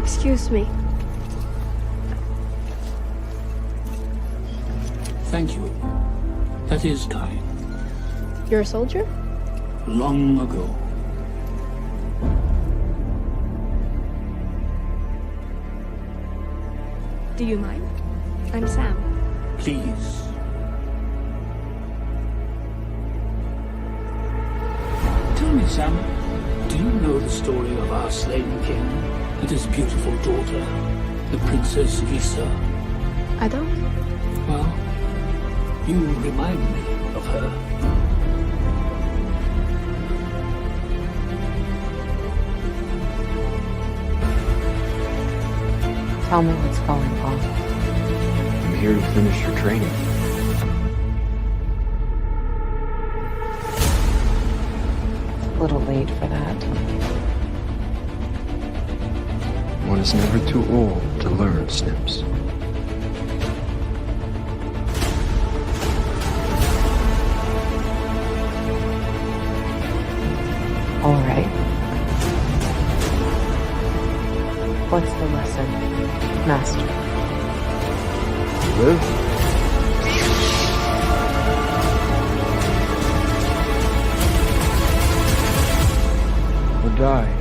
Excuse me. Thank you. That is kind. You're a soldier? Long ago. Do you mind? I'm Sam. Please. Tell me, Sam, do you know the story of our slain king and his beautiful daughter, the Princess Lisa? I don't. Well, you remind me of her. Tell me what's going on. I'm here to finish your training. A little late for that. One is never too old to learn, Snips. All right. What's the lesson, Master? Live. Or die.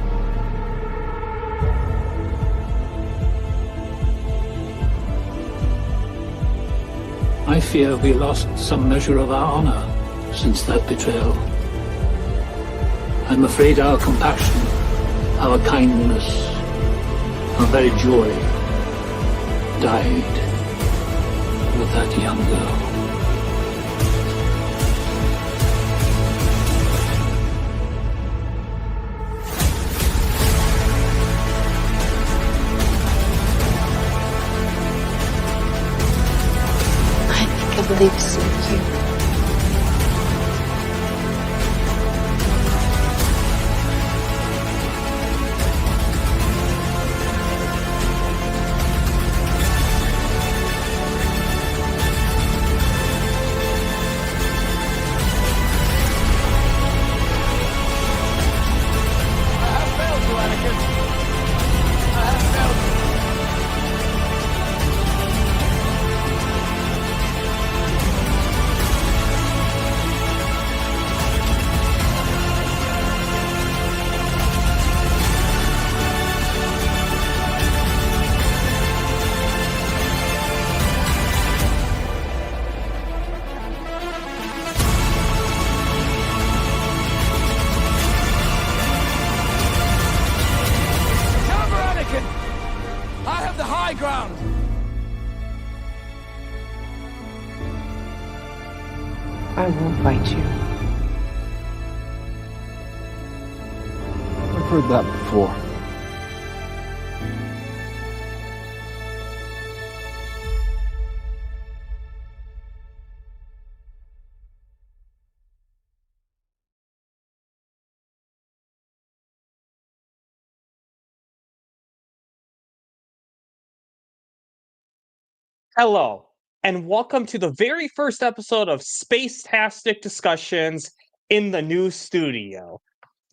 I fear we lost some measure of our honor since that betrayal. I'm afraid our compassion, our kindness, our very joy died with that young girl. I think I believe it's in you. I won't fight you. I've heard that before. Hello, and welcome to the very first episode of Space-Tastic discussions in the new studio.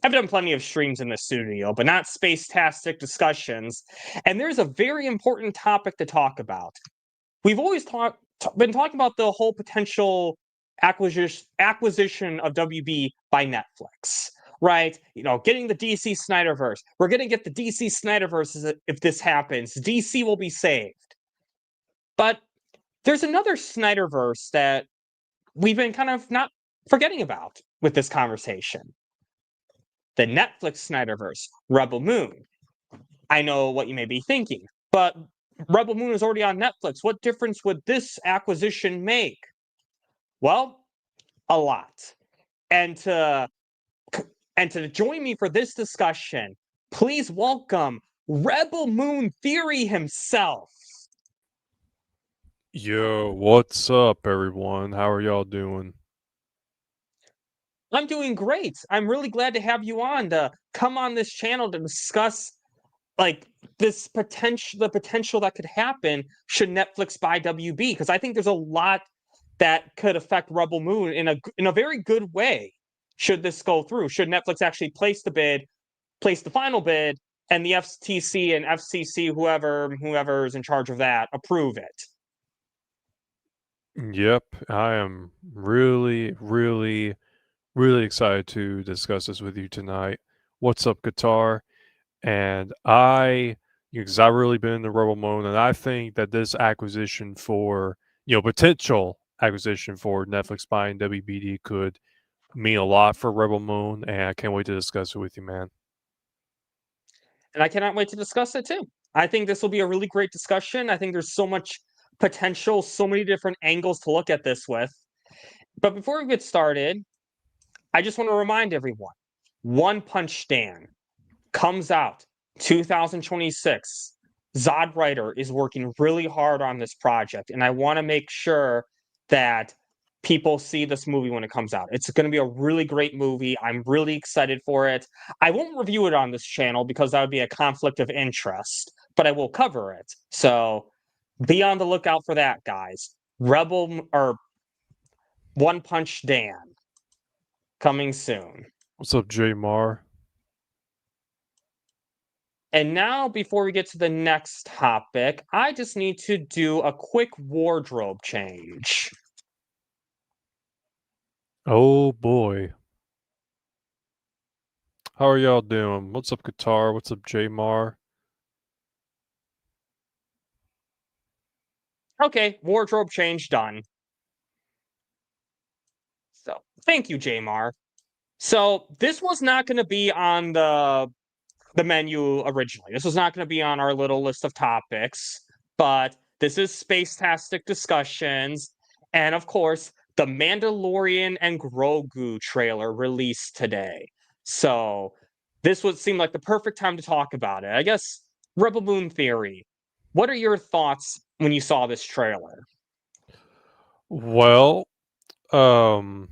I've done plenty of streams in the studio, but not Space-Tastic discussions, and there's a very important topic to talk about. We've always been talking about the whole potential acquisition of WB by Netflix, right? You know, getting the DC SnyderVerse. We're going to get the DC SnyderVerse if this happens. DC will be saved. But there's another SnyderVerse that we've been kind of not forgetting about with this conversation. The Netflix SnyderVerse, Rebel Moon. I know what you may be thinking, but Rebel Moon is already on Netflix. What difference would this acquisition make? Well, a lot. And to join me for this discussion, please welcome Rebel Moon Theory himself. Yo, what's up, everyone? How are y'all doing? I'm doing great. I'm really glad to have you on to come on this channel to discuss like this the potential that could happen should Netflix buy WB, because I think there's a lot that could affect Rebel Moon in a very good way should this go through. Should Netflix actually place the final bid and the FTC and FCC, whoever is in charge of that, approve it. Yep, I am really, really, really excited to discuss this with you tonight. What's up, Qatar? And because I've really been in the Rebel mode, and I think that this acquisition for, potential acquisition for Netflix buying WBD could mean a lot for Rebel Moon, and I can't wait to discuss it with you, man. And I cannot wait to discuss it too. I think this will be a really great discussion. I think there's so much potential, so many different angles to look at this with. But before we get started, I just want to remind everyone, One Punch Dan comes out 2026. Zod Writer is working really hard on this project, and I want to make sure that people see this movie when it comes out. It's going to be a really great movie. I'm really excited for it. I won't review it on this channel because that would be a conflict of interest, but I will cover it. So be on the lookout for that, guys. One Punch Dan coming soon. What's up, J Mar? And now, before we get to the next topic, I just need to do a quick wardrobe change. Oh boy. How are y'all doing? What's up, Qatar? What's up, J Mar? Okay, wardrobe change done. So, thank you, Jamar. So, this was not going to be on the menu originally. This was not going to be on our little list of topics, but this is Space-Tastic discussions, and of course, the Mandalorian and Grogu trailer released today. So, this would seem like the perfect time to talk about it. I guess, Rebel Moon Theory, what are your thoughts when you saw this trailer? Well, after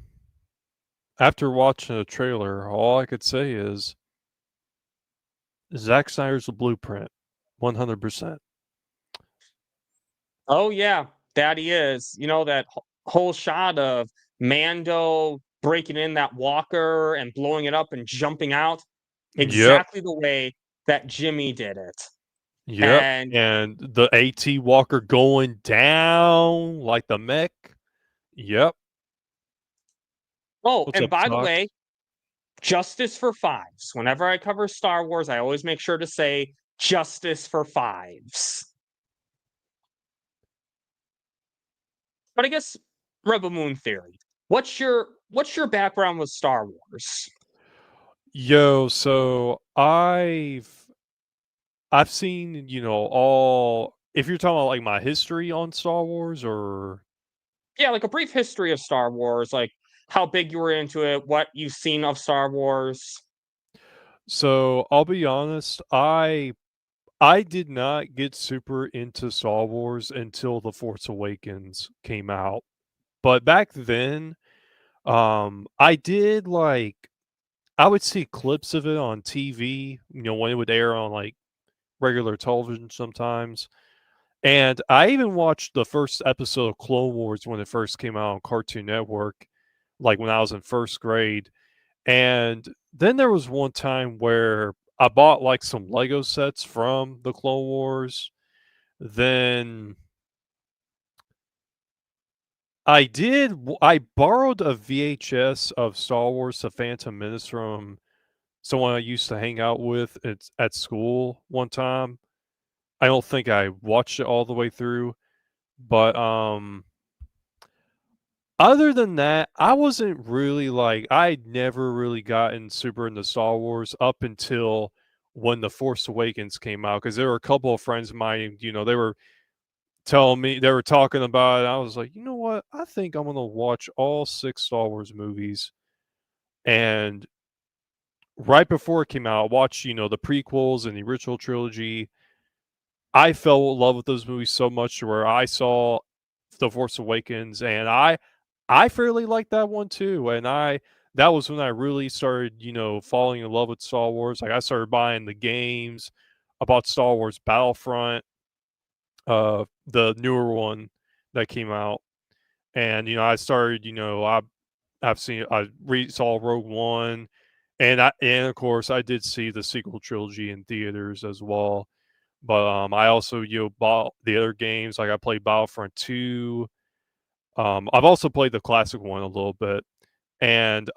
watching the trailer, all I could say is Zack Snyder's The Blueprint, 100%. Oh yeah, that he is. You know that whole shot of Mando breaking in that walker and blowing it up and jumping out, Yep, exactly the way that Jimmy did it. yep. And And the AT Walker going down like the mech. Yep. oh, What's and up, by the Sock? way, justice for fives. Whenever I cover Star Wars, I always make sure to say justice for fives. But I guess Rebel Moon Theory. What's your background with Star Wars? Yo, so I've seen, all if you're talking about like my history on Star Wars or Yeah, like a brief history of Star Wars, like how big you were into it, what you've seen of Star Wars. so I'll be honest, I did not get super into Star Wars until The Force Awakens came out. But back then, I did I would see clips of it on TV, when it would air on like regular television sometimes. And I even watched the first episode of Clone Wars when it first came out on Cartoon Network, like when I was in first grade. And then there was one time where I bought like some Lego sets from the Clone Wars. Then I borrowed a VHS of Star Wars The Phantom Menace from someone I used to hang out with at school one time. I don't think I watched it all the way through, but other than that, I wasn't really I'd never really gotten super into Star Wars up until when The Force Awakens came out, because there were a couple of friends of mine, they were telling me, they were talking about it. I was like, you know what? I think I'm gonna watch all 6 Star Wars movies. And right before it came out, I watched, the prequels and the original trilogy. I fell in love with those movies so much to where I saw The Force Awakens, and I fairly liked that one too. And that was when I really started, falling in love with Star Wars. Like I started buying the games. I bought Star Wars Battlefront, the newer one that came out. And I started, I saw Rogue One, and of course I did see the sequel trilogy in theaters as well. But I also bought the other games. Like I played Battlefront 2. I've also played the classic one a little bit, and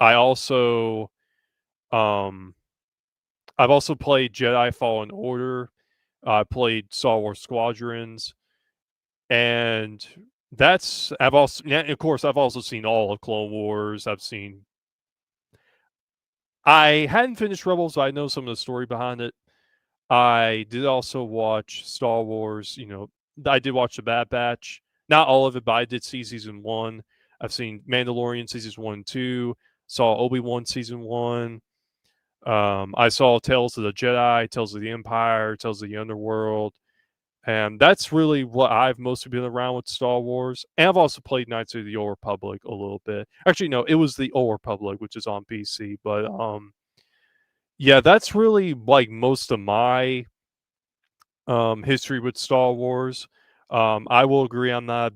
um I've also played Jedi Fallen Order. I played Star Wars Squadrons, and I've also, yeah, of course I've also seen all of Clone Wars. I hadn't finished Rebels, so I know some of the story behind it. I did also watch Star Wars. I did watch the Bad Batch. Not all of it, but I did see season 1. I've seen Mandalorian seasons 1 and 2. Saw Obi-Wan season 1. I saw Tales of the Jedi, Tales of the Empire, Tales of the Underworld. And that's really what I've mostly been around with Star Wars. And I've also played Knights of the Old Republic a little bit. Actually, no, it was the Old Republic, which is on PC. But yeah, that's really like most of my history with Star Wars. I will agree, I'm not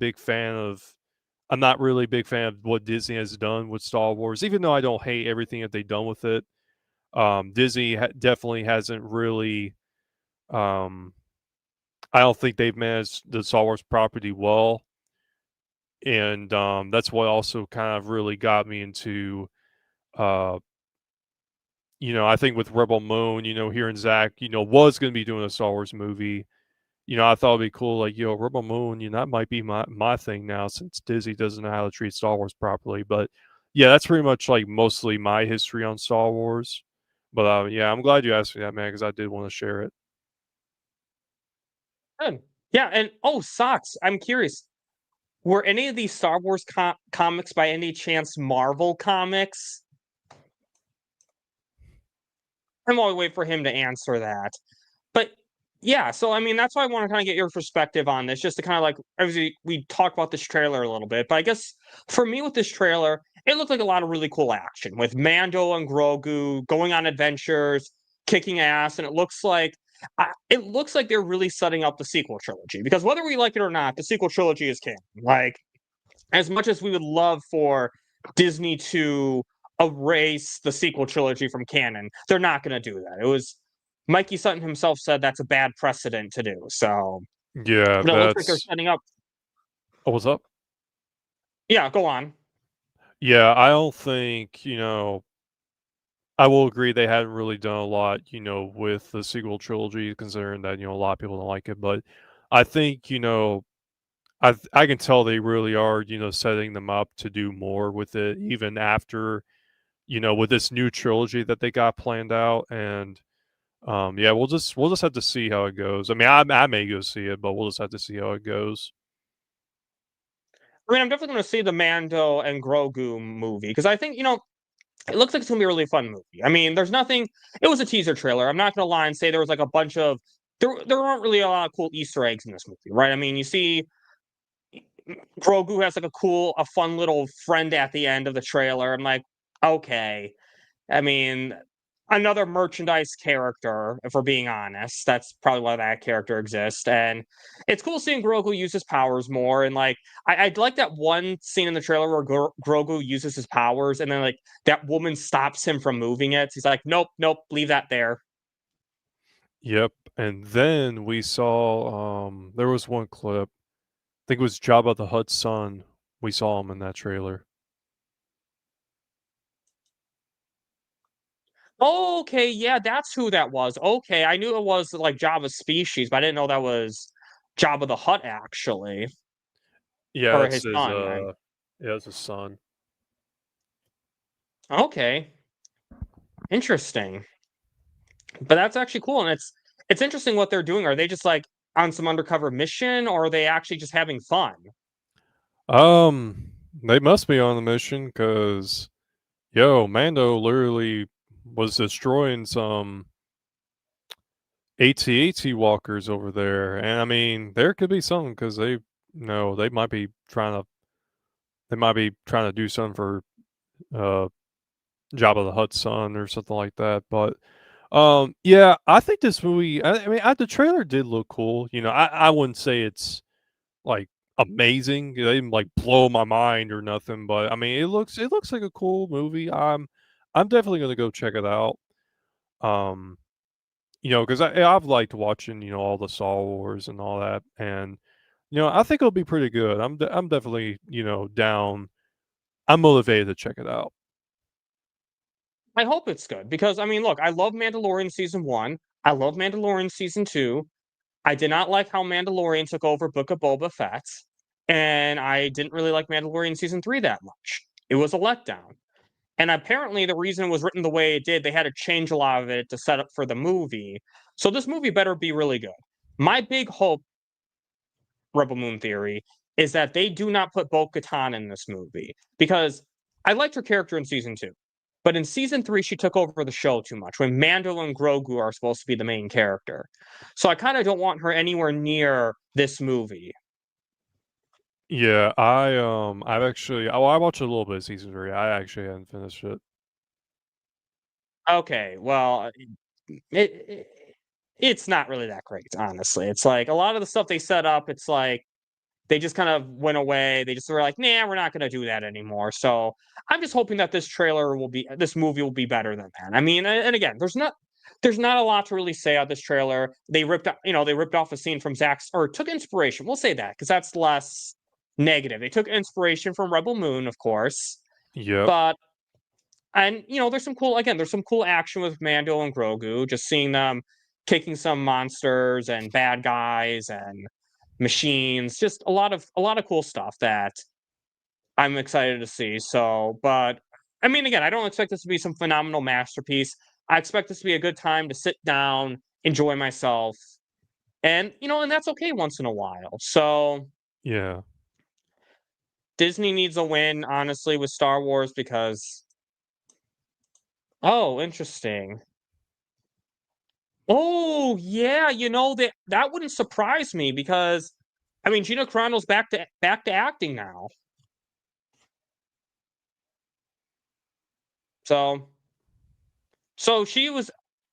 really a big fan of what Disney has done with Star Wars, even though I don't hate everything that they've done with it. Disney definitely hasn't really. I don't think they've managed the Star Wars property well, and that's what also kind of really got me into. Uh, I think with Rebel Moon, hearing Zach, was going to be doing a Star Wars movie. I thought it'd be cool, like, Rebel Moon, that might be my thing now since Disney doesn't know how to treat Star Wars properly. But yeah, that's pretty much like mostly my history on Star Wars. But yeah, I'm glad you asked me that, man, because I did want to share it. Good. Yeah, and Socks, I'm curious. Were any of these Star Wars comics by any chance Marvel comics? I'm always waiting for him to answer that. But yeah, so I mean, that's why I want to kind of get your perspective on this, just to kind of like, obviously, we talked about this trailer a little bit, but I guess for me with this trailer, it looked like a lot of really cool action with Mando and Grogu going on adventures, kicking ass, and it looks like they're really setting up the sequel trilogy, because whether we like it or not, the sequel trilogy is canon. Like, as much as we would love for Disney to erase the sequel trilogy from canon, they're not going to do that. It was Mikey Sutton himself said that's a bad precedent to do. So, Yeah, but it looks like they're setting up. Oh, what's up? Yeah, go on. Yeah, I don't think, I will agree they hadn't really done a lot, with the sequel trilogy, considering that, a lot of people don't like it. But I think, I can tell they really are, setting them up to do more with it, even after, with this new trilogy that they got planned out. And yeah, we'll just have to see how it goes. I mean, I may go see it, but we'll just have to see how it goes. I mean, I'm definitely going to see the Mando and Grogu movie, because I think, it looks like it's going to be a really fun movie. I mean, there's nothing. It was a teaser trailer. I'm not going to lie and say there was like a bunch of. There aren't really a lot of cool Easter eggs in this movie, right? I mean, you see Grogu has like a fun little friend at the end of the trailer. I'm like, okay. I mean, another merchandise character, if we're being honest. That's probably why that character exists. And it's cool seeing Grogu use his powers more. And like, I'd like that one scene in the trailer where Grogu uses his powers, and then like that woman stops him from moving it. He's like, nope, leave that there. Yep. And then we saw, there was one clip. I think it was Jabba the Hutt's son. We saw him in that trailer. Okay, yeah, that's who that was. Okay, I knew it was like Jabba's species, but I didn't know that was Jabba the Hutt actually, Yeah, or that's his his, son. yeah, that's his son. Okay, interesting. But that's actually cool, and it's interesting what they're doing. Are they just like on some undercover mission, or are they actually just having fun? They must be on the mission, because, Mando literally was destroying some AT-AT walkers over there. And I mean, there could be something, because they might be trying to do something for uh Jabba the Hutt's son or something like that. But yeah, I think this movie, I mean, the trailer did look cool. I wouldn't say it's like amazing. They didn't like blow my mind or nothing, but I mean, it looks like a cool movie. I'm definitely gonna go check it out. Um, because I've liked watching all the Star Wars and all that, and I think it'll be pretty good. I'm definitely down. I'm motivated to check it out. I hope it's good because I mean, look, I love Mandalorian season 1. I love Mandalorian season 2. I did not like how Mandalorian took over Book of Boba Fett, and I didn't really like Mandalorian season 3 that much. It was a letdown. And apparently the reason it was written the way it did, they had to change a lot of it to set up for the movie. So this movie better be really good. My big hope, Rebel Moon Theory, is that they do not put Bo-Katan in this movie because I liked her character in season 2. But in season 3, she took over the show too much when Mando and Grogu are supposed to be the main character. So I kind of don't want her anywhere near this movie. Yeah, I've actually I watched a little bit of season 3. I actually haven't finished it. Okay, well, it it's not really that great, honestly. It's like a lot of the stuff they set up, it's like they just kind of went away. They just were like, "Nah, we're not gonna do that anymore." So I'm just hoping that this movie will be better than that. I mean, and again, there's not a lot to really say on this trailer. They ripped off a scene from Zack's or took inspiration. We'll say that because that's less negative. They took inspiration from Rebel Moon, of course, Yep. but and there's some cool action with Mando and Grogu, just seeing them kicking some monsters and bad guys and machines, just a lot of cool stuff that I'm excited to see. So, but I mean again, I don't expect this to be some phenomenal masterpiece. I expect this to be a good time to sit down, enjoy myself, and that's okay once in a while. So, Yeah. Disney needs a win honestly with Star Wars because oh, interesting. Oh, yeah, that wouldn't surprise me because, I mean, Gina Carano's back to acting now. So so she was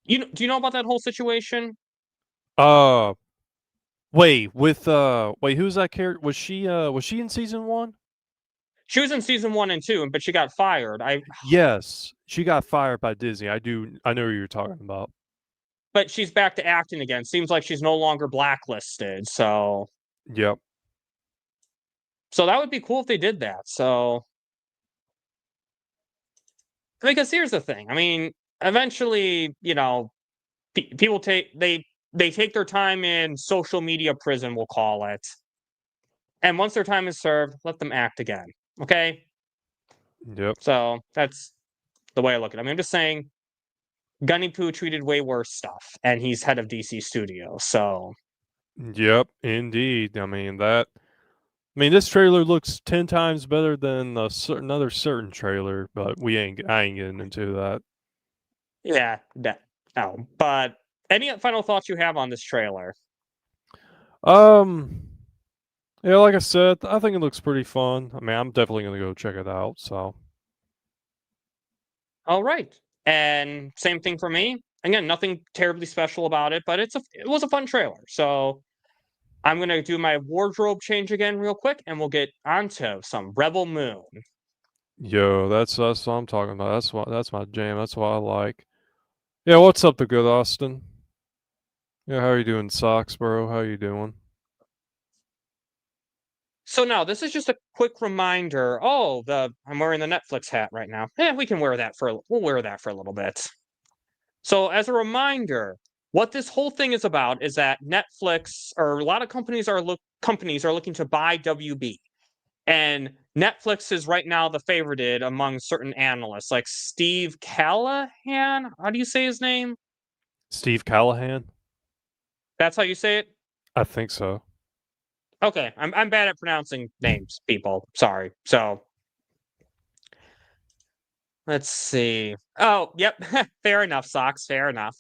do you know about that whole situation? Uh, wait, who's that character? Was she in season 1? She was in season 1 and 2, but she got fired. Yes, she got fired by Disney. I know who you're talking about. But she's back to acting again. Seems like she's no longer blacklisted. Yep. So that would be cool if they did that. So because here's the thing. I mean, eventually, people they take their time in social media prison, we'll call it. And once their time is served, let them act again. Okay? Yep. So that's the way I look at it. I mean, I'm just saying Gunny Poo treated way worse stuff, and he's head of DC Studios. So Yep, indeed. This trailer looks 10 times better than another certain trailer, but I ain't getting into that. yeah, no. But any final thoughts you have on this trailer? Um, yeah, like I said, I think it looks pretty fun. I mean, I'm definitely gonna go check it out. So, All right. And same thing for me. Again, nothing terribly special about it, but it was a fun trailer. So I'm gonna do my wardrobe change again real quick, and we'll get onto some Rebel Moon. yo, that's what I'm talking about. That's my jam. That's what I like. Yeah, what's up, the good Austin? Yeah, how are you doing, Soxboro? How you doing? So now this is just a quick reminder. Oh, I'm wearing the Netflix hat right now. Yeah, we'll wear that for a little bit. So as a reminder, what this whole thing is about is that Netflix or a lot of companies are looking to buy WB. And Netflix is right now the favorited among certain analysts, like Steve Callahan. How do you say his name? Steve Callahan? That's how you say it? I think so. Okay, I'm bad at pronouncing names, people. Sorry. So let's see. Oh, yep. Fair enough, Socks. Fair enough.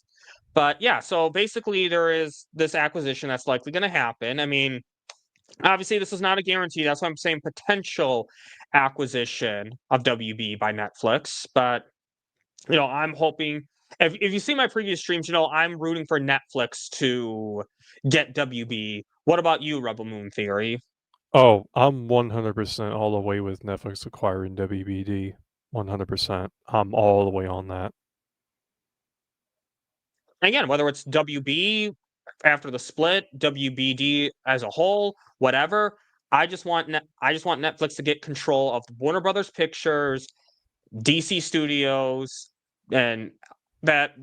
But yeah, so basically there is this acquisition that's likely going to happen. I mean, obviously this is not a guarantee. That's why I'm saying potential acquisition of WB by Netflix. But I'm hoping if you see my previous streams, I'm rooting for Netflix to get WB. What about you, Rebel Moon Theory? Oh, I'm 100% all the way with Netflix acquiring WBD. 100%. I'm all the way on that. Again, whether it's WB after the split, WBD as a whole, whatever. I just want Netflix to get control of Warner Brothers Pictures, DC Studios, and that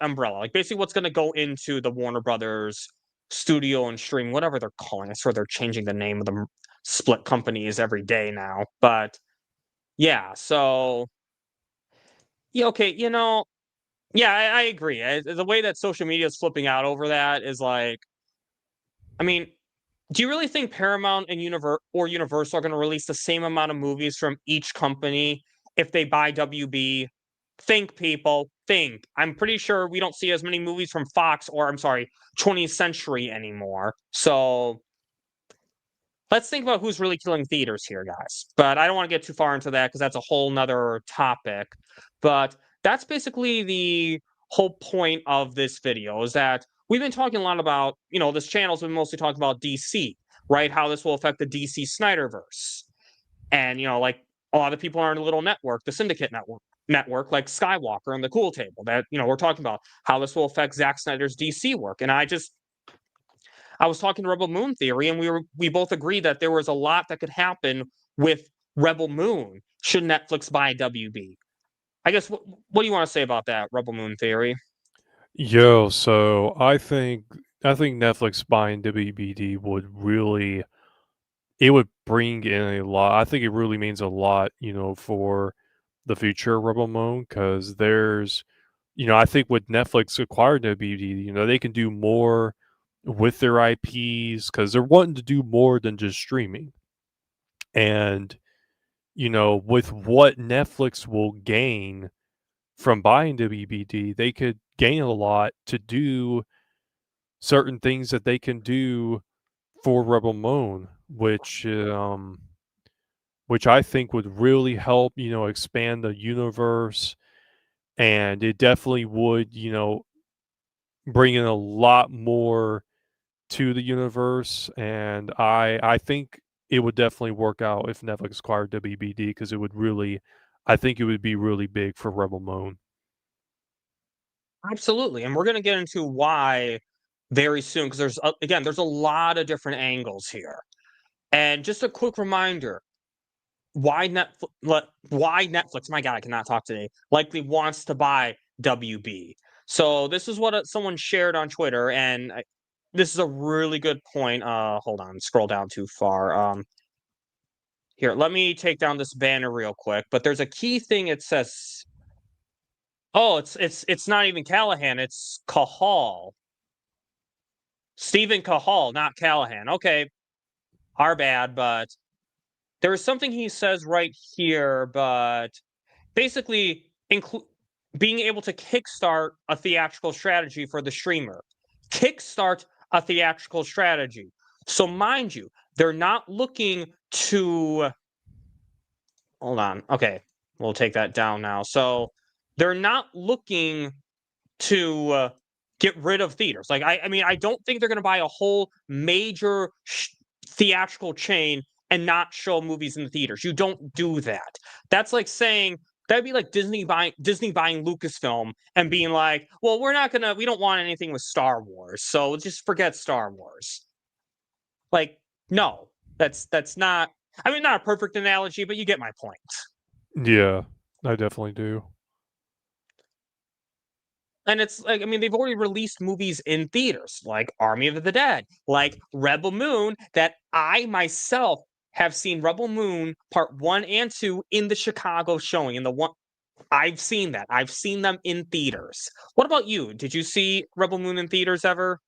umbrella. Like basically what's going to go into the Warner Brothers studio and stream, whatever they're calling it. Sure, they're changing the name of the split companies every day now. But yeah, so yeah, okay, yeah, I agree. The way that social media is flipping out over that is like, I mean, do you really think Paramount and Universal are going to release the same amount of movies from each company if they buy WB? Think, people, think. I'm pretty sure we don't see as many movies from Fox or, I'm sorry, 20th Century anymore. So let's think about who's really killing theaters here, guys. But I don't want to get too far into that because that's a whole nother topic. But that's basically the whole point of this video, is that we've been talking a lot about, this channel's been mostly talking about DC, right? How this will affect the DC SnyderVerse. And, like a lot of people are in a little network, the Syndicate network like Skywalker and the Cool Table that, we're talking about how this will affect Zack Snyder's DC work. And I was talking to Rebel Moon Theory, and we both agreed that there was a lot that could happen with Rebel Moon should Netflix buy WB. I guess, what do you want to say about that, Rebel Moon Theory? Yo, so I think Netflix buying WBD would really, it would bring in a lot. I think it really means a lot, for the future of Rebel Moon, because there's, I think with Netflix acquired WBD, they can do more with their IPs because they're wanting to do more than just streaming. And, with what Netflix will gain from buying WBD, they could gain a lot to do certain things that they can do for Rebel Moon, which I think would really help, expand the universe, and it definitely would, bring in a lot more to the universe. And I think it would definitely work out if Netflix acquired WBD because I think it would be really big for Rebel Moon. Absolutely. And we're going to get into why very soon, because there's a lot of different angles here. And just a quick reminder, why Netflix, my God, I cannot talk today, likely wants to buy WB. So this is what someone shared on Twitter, and this is a really good point. Hold on, scroll down too far. Here, let me take down this banner real quick. But there's a key thing. It says, oh, it's not even Callahan. It's Cahal. Stephen Cahal, not Callahan. Okay, our bad. But there is something he says right here. But basically, being able to kickstart a theatrical strategy for the streamer. Kickstart a theatrical strategy. So mind you, they're not looking to... Hold on. Okay, we'll take that down now. So they're not looking to get rid of theaters. Like, I mean, I don't think they're going to buy a whole major theatrical chain and not show movies in the theaters. You don't do that. That's like saying... That'd be like Disney buying Lucasfilm and being like, well, we don't want anything with Star Wars, so just forget Star Wars. Like, no, that's not, I mean, not a perfect analogy, but you get my point. Yeah, I definitely do. And it's like, I mean, they've already released movies in theaters, like Army of the Dead, like Rebel Moon, that I myself have seen Rebel Moon Part 1 and 2 in the Chicago showing. I've seen that. I've seen them in theaters. What about you? Did you see Rebel Moon in theaters ever?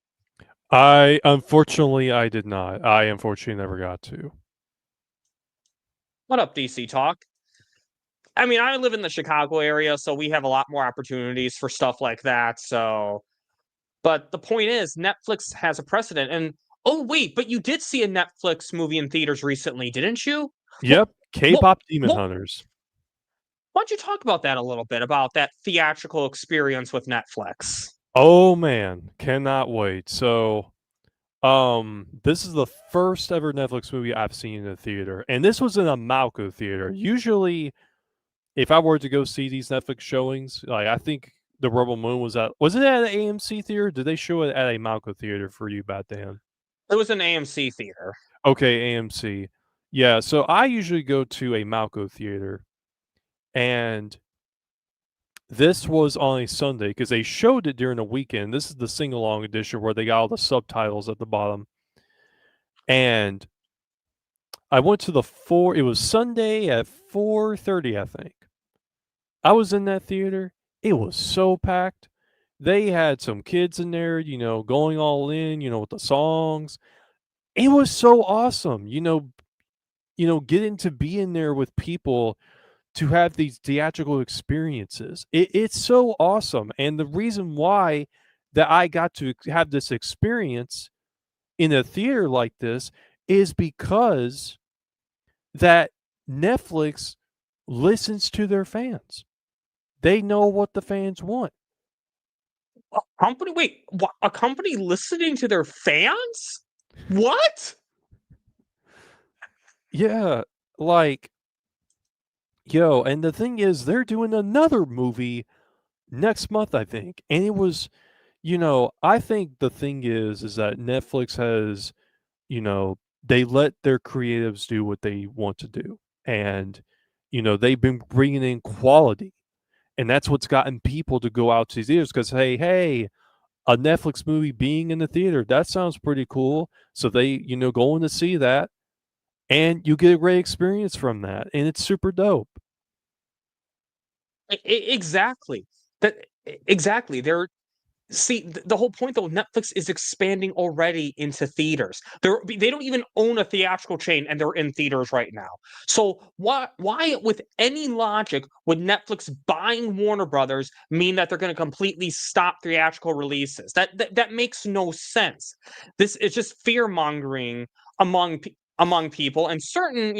Unfortunately, I did not. I unfortunately never got to. What up, DC Talk? I mean, I live in the Chicago area, so we have a lot more opportunities for stuff like that. But the point is, Netflix has a precedent. And oh, wait, but you did see a Netflix movie in theaters recently, didn't you? Yep, K-pop Demon Hunters. Why don't you talk about that a little bit, about that theatrical experience with Netflix? Oh man, cannot wait. So, this is the first ever Netflix movie I've seen in a theater, and this was in a Malco theater. Usually, if I were to go see these Netflix showings, like I think the Rebel Moon was it at an AMC theater? Did they show it at a Malco theater for you back then? It was an AMC theater. Okay, AMC. Yeah, so I usually go to a Malco theater, and this was on a Sunday because they showed it during the weekend. This is the sing-along edition where they got all the subtitles at the bottom. And I went to it was Sunday at 4:30, I think. I was in that theater. It was so packed. They had some kids in there, going all in, with the songs. It was so awesome, getting to be in there with people to have these theatrical experiences. It's so awesome. And the reason why that I got to have this experience in a theater like this is because that Netflix listens to their fans. They know what the fans want. A company listening to their fans? What? Yeah, like, and the thing is, they're doing another movie next month, I think. And it was, I think the thing is that Netflix has, they let their creatives do what they want to do. And, they've been bringing in quality. And that's what's gotten people to go out to these theaters because, hey, a Netflix movie being in the theater, that sounds pretty cool. So they, going to see that. And you get a great experience from that. And it's super dope. Exactly. Exactly. The whole point though, Netflix is expanding already into theaters. They don't even own a theatrical chain, and they're in theaters right now. So why, with any logic, would Netflix buying Warner Brothers mean that they're going to completely stop theatrical releases? That makes no sense. This is just fear mongering among people, and certain,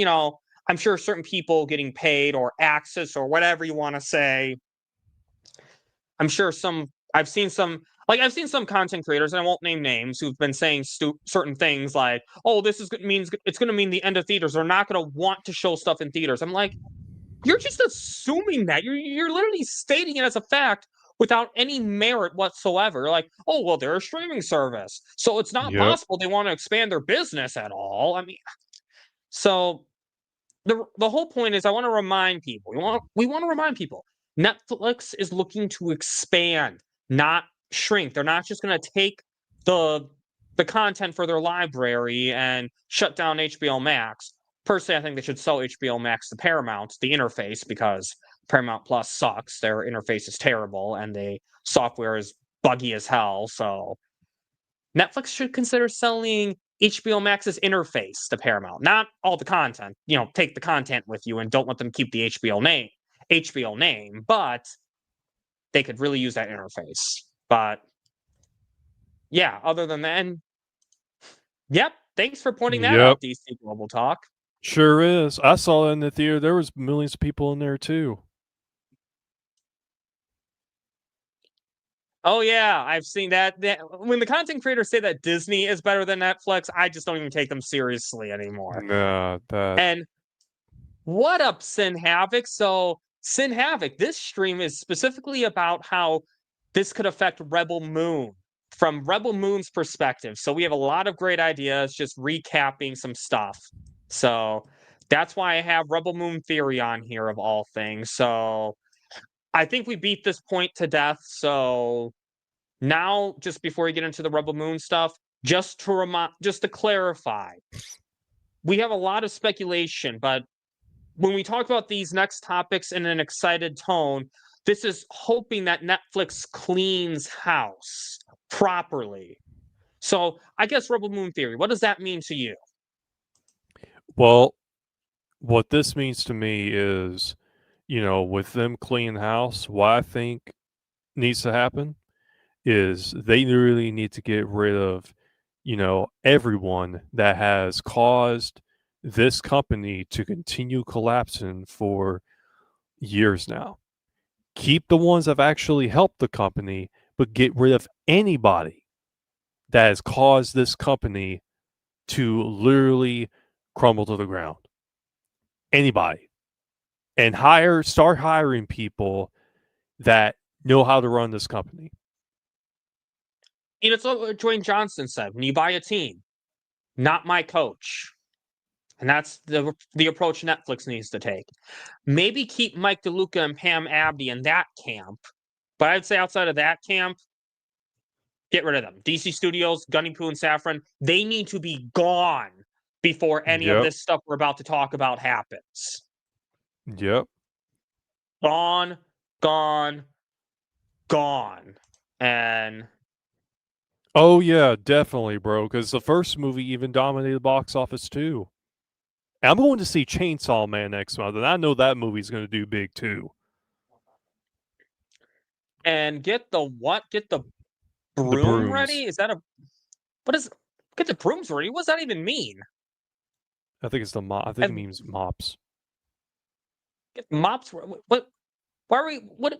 I'm sure certain people getting paid or access or whatever you want to say. I'm sure I've seen some content creators, and I won't name names, who've been saying certain things like, "Oh, this means it's going to mean the end of theaters. They're not going to want to show stuff in theaters." I'm like, you're just assuming that. You're literally stating it as a fact without any merit whatsoever. Like, "Oh, well, they're a streaming service, so it's not possible they want to expand their business at all." I mean, so the whole point is, I want to remind people. We want to remind people. Netflix is looking to expand, not shrink. They're not just going to take the content for their library and shut down HBO Max. Personally, I think they should sell HBO Max to Paramount, the interface, because Paramount Plus sucks. Their interface is terrible, and the software is buggy as hell. So Netflix should consider selling HBO Max's interface to Paramount, not all the content. Take the content with you and don't let them keep the HBO name, but they could really use that interface. But yeah, other than that, yep. Thanks for pointing that out, DC Global Talk. Sure is. I saw it in the theater. There was millions of people in there too. Oh yeah, I've seen that. When the content creators say that Disney is better than Netflix, I just don't even take them seriously anymore. Nah, And what up, Sin Havoc? So, Sin Havoc, this stream is specifically about how this could affect Rebel Moon from Rebel Moon's perspective. So we have a lot of great ideas, just recapping some stuff. So that's why I have Rebel Moon Theory on here, of all things. So I think we beat this point to death. So now, just before we get into the Rebel Moon stuff, just to clarify, we have a lot of speculation, but when we talk about these next topics in an excited tone, this is hoping that Netflix cleans house properly. So I guess Rebel Moon Theory, what does that mean to you? Well, what this means to me is, with them cleaning house, what I think needs to happen is they really need to get rid of, everyone that has caused this company to continue collapsing for years now. Keep the ones that have actually helped the company, but get rid of anybody that has caused this company to literally crumble to the ground. Anybody. and start hiring people that know how to run this company. You know, it's what Dwayne Johnson said: when you buy a team, not my coach. And that's the approach Netflix needs to take. Maybe keep Mike DeLuca and Pam Abdi in that camp, but I'd say outside of that camp, get rid of them. DC Studios, Gunny Poo and Saffron, they need to be gone before any of Yep. this stuff we're about to talk about happens. Yep. Gone, gone, gone. And oh yeah, definitely, bro. Because the first movie even dominated the box office too. And I'm going to see Chainsaw Man next month, and I know that movie's going to do big too. get the what? Get the The broom brooms. ready? Is that a what is get the brooms ready? What does that even mean? I think it's the I think it means mops. Get mops. What? Why are we? What?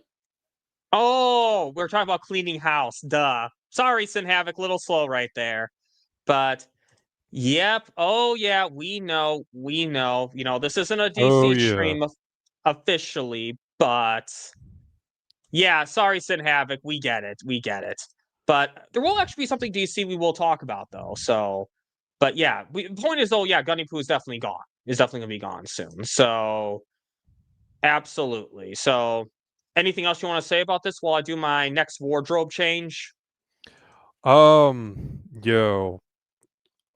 Oh, we're talking about cleaning house. Duh. Sorry, Sin Havoc. Little slow right there. But yep. Oh yeah. We know. We know. You know, this isn't a Oh DC yeah. stream officially, but yeah. Sorry, Sin Havoc. We get it. We get it. But there will actually be something DC we will talk about though. So, but yeah. The point is though. Yeah, Gunny Poo is definitely gone. Is definitely gonna be gone soon. So. Absolutely. So, anything else you want to say about this while I do my next wardrobe change? Yo,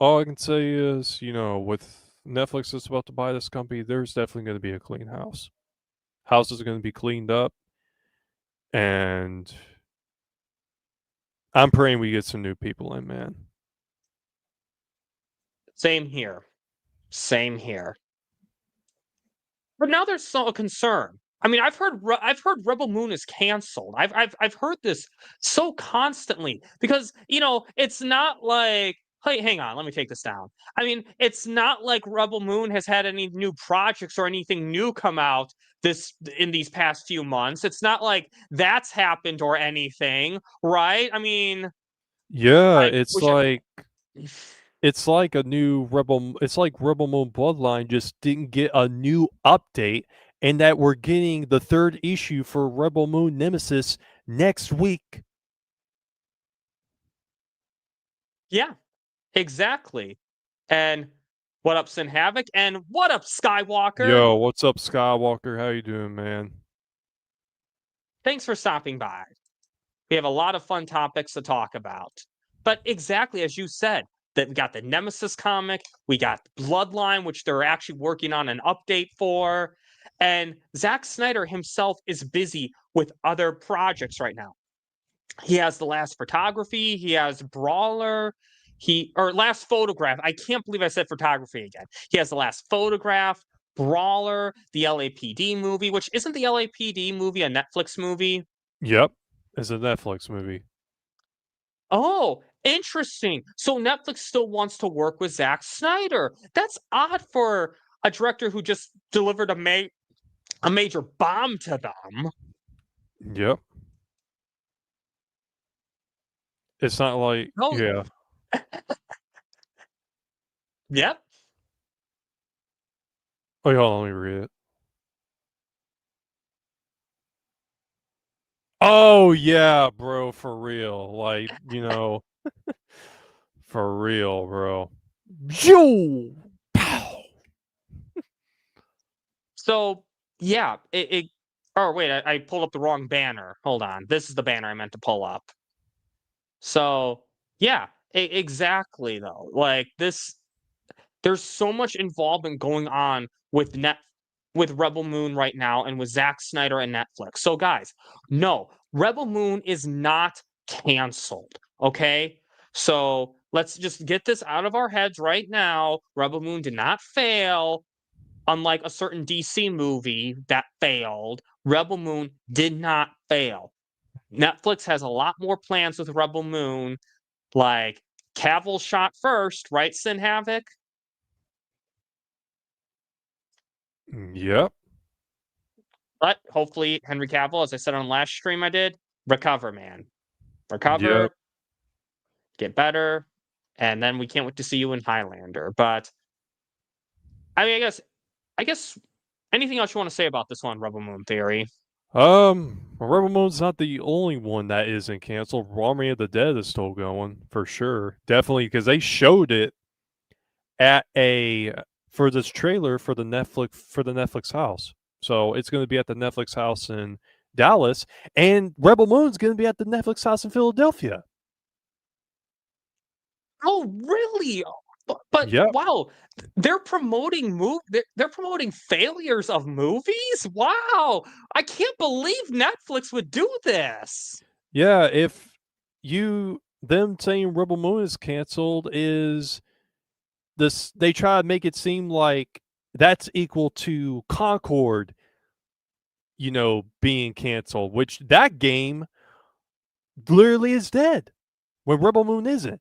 all I can say is, you know, with Netflix that's about to buy this company, there's definitely going to be a clean house. Houses are going to be cleaned up, and I'm praying we get some new people in, man. Same here. Same here. But now there's a concern. I mean, I've heard Rebel Moon is canceled. I've heard this so constantly because it's not like hey, hang on, let me take this down. I mean, it's not like Rebel Moon has had any new projects or anything new come out in these past few months. It's not like that's happened or anything, right? I mean, Yeah, I wish I, it's like a new Rebel. It's like Rebel Moon Bloodline just didn't get a new update, and that we're getting the third issue for Rebel Moon Nemesis next week. yeah, exactly. And what up, Sin Havoc? And what up, Skywalker? Yo, what's up, Skywalker? How you doing, man? Thanks for stopping by. We have a lot of fun topics to talk about. But exactly as you said, that we got the Nemesis comic, we got Bloodline, which they're actually working on an update for, and Zack Snyder himself is busy with other projects right now. He has The Last Photography, he has Brawler, Last Photograph. I can't believe I said photography again. He has The Last Photograph, Brawler, the LAPD movie, which isn't the LAPD movie a Netflix movie? Yep, it's a Netflix movie. Oh, interesting. So Netflix still wants to work with Zack Snyder. That's odd for a director who just delivered a major bomb to them. Yep. It's not like No. yeah. Yep. Oh, hold on, let me read it. Oh yeah, bro, for real. Like, for real, bro. Yo! Pow! So yeah, oh wait, I pulled up the wrong banner. Hold on. This is the banner I meant to pull up. So yeah, exactly though. Like this, there's so much involvement going on with Rebel Moon right now and with Zack Snyder and Netflix. So guys, no, Rebel Moon is not canceled. Okay. So let's just get this out of our heads right now. Rebel Moon did not fail. Unlike a certain DC movie that failed, Rebel Moon did not fail. Netflix has a lot more plans with Rebel Moon, like Cavill shot first, right, Sin Havoc? Yep. But hopefully Henry Cavill, as I said on last stream I did, recover, man. Recover, Yep. get better, and then we can't wait to see you in Highlander. But I mean, I guess Anything else you want to say about this one, Rebel Moon Theory? Rebel Moon's not the only one that isn't canceled. Army of the Dead is still going for sure. Definitely, because they showed it at for this trailer for the Netflix house. So it's going to be at the Netflix house in Dallas, and Rebel Moon's going to be at the Netflix house in Philadelphia. Oh, really? But Yep. wow, they're promoting they're promoting failures of movies? Wow. I can't believe Netflix would do this. Yeah, if them saying Rebel Moon is canceled is this, they try to make it seem like that's equal to Concord, being canceled, which that game literally is dead when Rebel Moon isn't.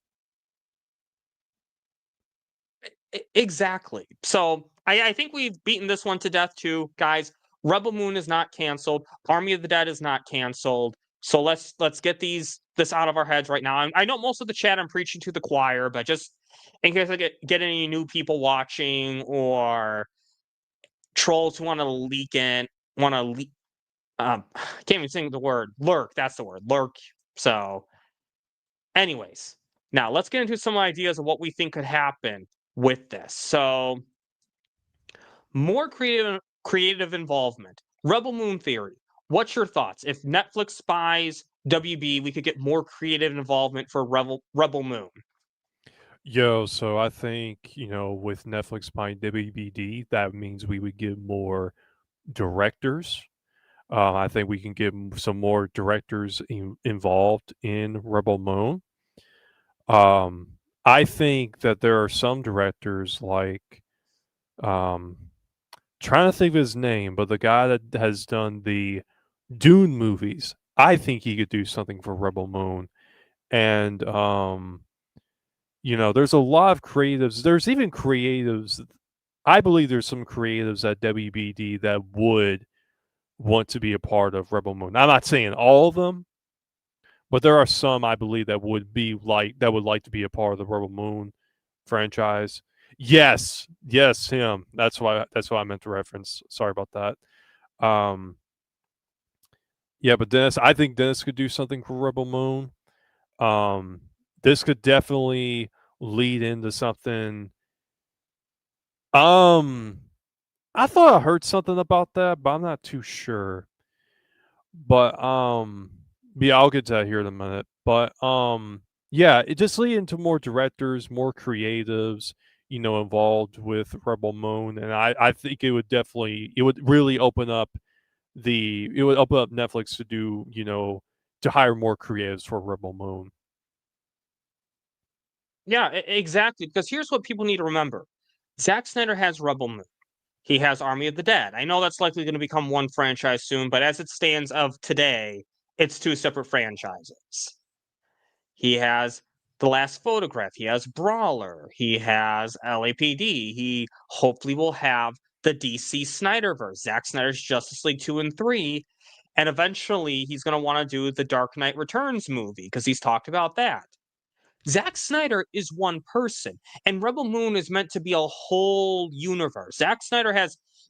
Exactly. So I think we've beaten this one to death too, guys. Rebel Moon is not canceled. Army of the Dead is not canceled. So let's get this out of our heads right now. I know most of the chat I'm preaching to the choir, but just in case I get any new people watching or trolls who want to I can't even sing the word lurk. That's the word, lurk. So, anyways, now let's get into some ideas of what we think could happen with this. So, more creative involvement. Rebel Moon Theory. What's your thoughts? If Netflix buys WB, we could get more creative involvement for Rebel Moon. So I think, with Netflix buying WBD, that means we would get more directors. I think we can get some more directors involved in Rebel Moon. I think that there are some directors like, trying to think of his name, but the guy that has done the Dune movies, I think he could do something for Rebel Moon. And, there's a lot of creatives. There's even creatives. I believe there's some creatives at WBD that would want to be a part of Rebel Moon. I'm not saying all of them, but there are some I believe that would like to be a part of the Rebel Moon franchise. Yes, him. That's why I meant to reference. Sorry about that. Yeah, but I think Dennis could do something for Rebel Moon. This could definitely lead into something. I thought I heard something about that, but I'm not too sure. But yeah, I'll get to that here in a minute. But yeah, it just lead into more directors, more creatives, involved with Rebel Moon, and I think it would really open up Netflix to do, to hire more creatives for Rebel Moon. Yeah, exactly. Because here's what people need to remember: Zack Snyder has Rebel Moon. He has Army of the Dead. I know that's likely going to become one franchise soon, but as it stands of today, it's two separate franchises. He has The Last Photograph. He has Brawler. He has LAPD. He hopefully will have the DC SnyderVerse, Zack Snyder's Justice League 2 and 3. And eventually, he's going to want to do the Dark Knight Returns movie because he's talked about that. Zack Snyder is one person, and Rebel Moon is meant to be a whole universe. Zack Snyder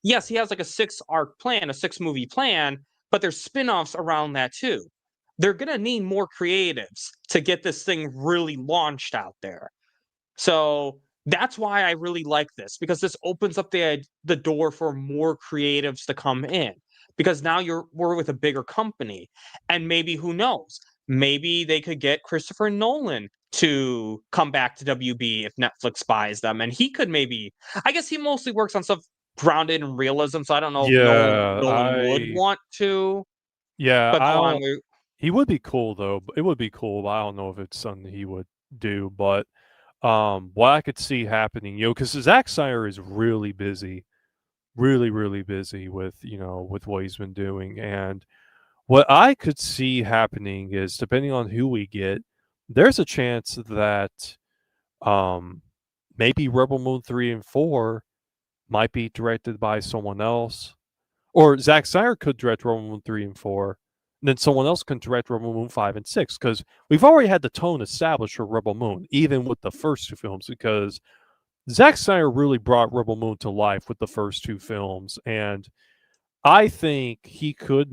he has like a 6-arc plan, a 6-movie plan, but there's spin-offs around that too. They're going to need more creatives to get this thing really launched out there. So that's why I really like this, because this opens up the door for more creatives to come in. Because now we're with a bigger company, and maybe, who knows, maybe they could get Christopher Nolan to come back to WB if Netflix buys them, and he could I guess he mostly works on stuff grounded in realism, so I don't know if Nolan would want to. Yeah, but go on. He would be cool though. It would be cool, but I don't know if it's something he would do. But what I could see happening, because Zack Snyder is really busy, really, really busy with with what he's been doing. And what I could see happening is, depending on who we get, there's a chance that maybe Rebel Moon 3 and 4 might be directed by someone else. Or Zack Snyder could direct Rebel Moon 3 and 4, and then someone else can direct Rebel Moon 5 and 6, because we've already had the tone established for Rebel Moon, even with the first two films, because Zack Snyder really brought Rebel Moon to life with the first 2 films, and I think he could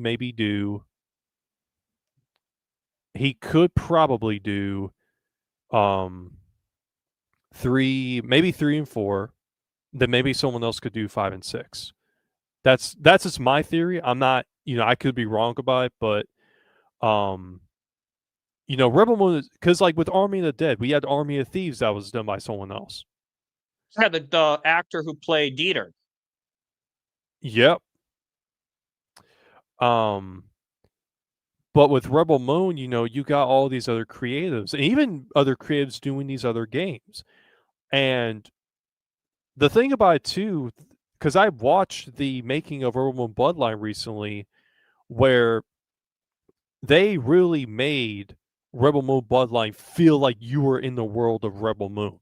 probably do, um, 3 and 4, then maybe someone else could do 5 and 6. That's just my theory. I'm not, I could be wrong about it, but, um, Rebel Moon is 'cause, like, with Army of the Dead, we had Army of Thieves that was done by someone else. Yeah, the actor who played Dieter. Yep. But with Rebel Moon, you got all these other creatives, and even other creatives doing these other games. And the thing about it too, because I watched the making of Rebel Moon Bloodline recently, where they really made Rebel Moon Bloodline feel like you were in the world of Rebel Moon.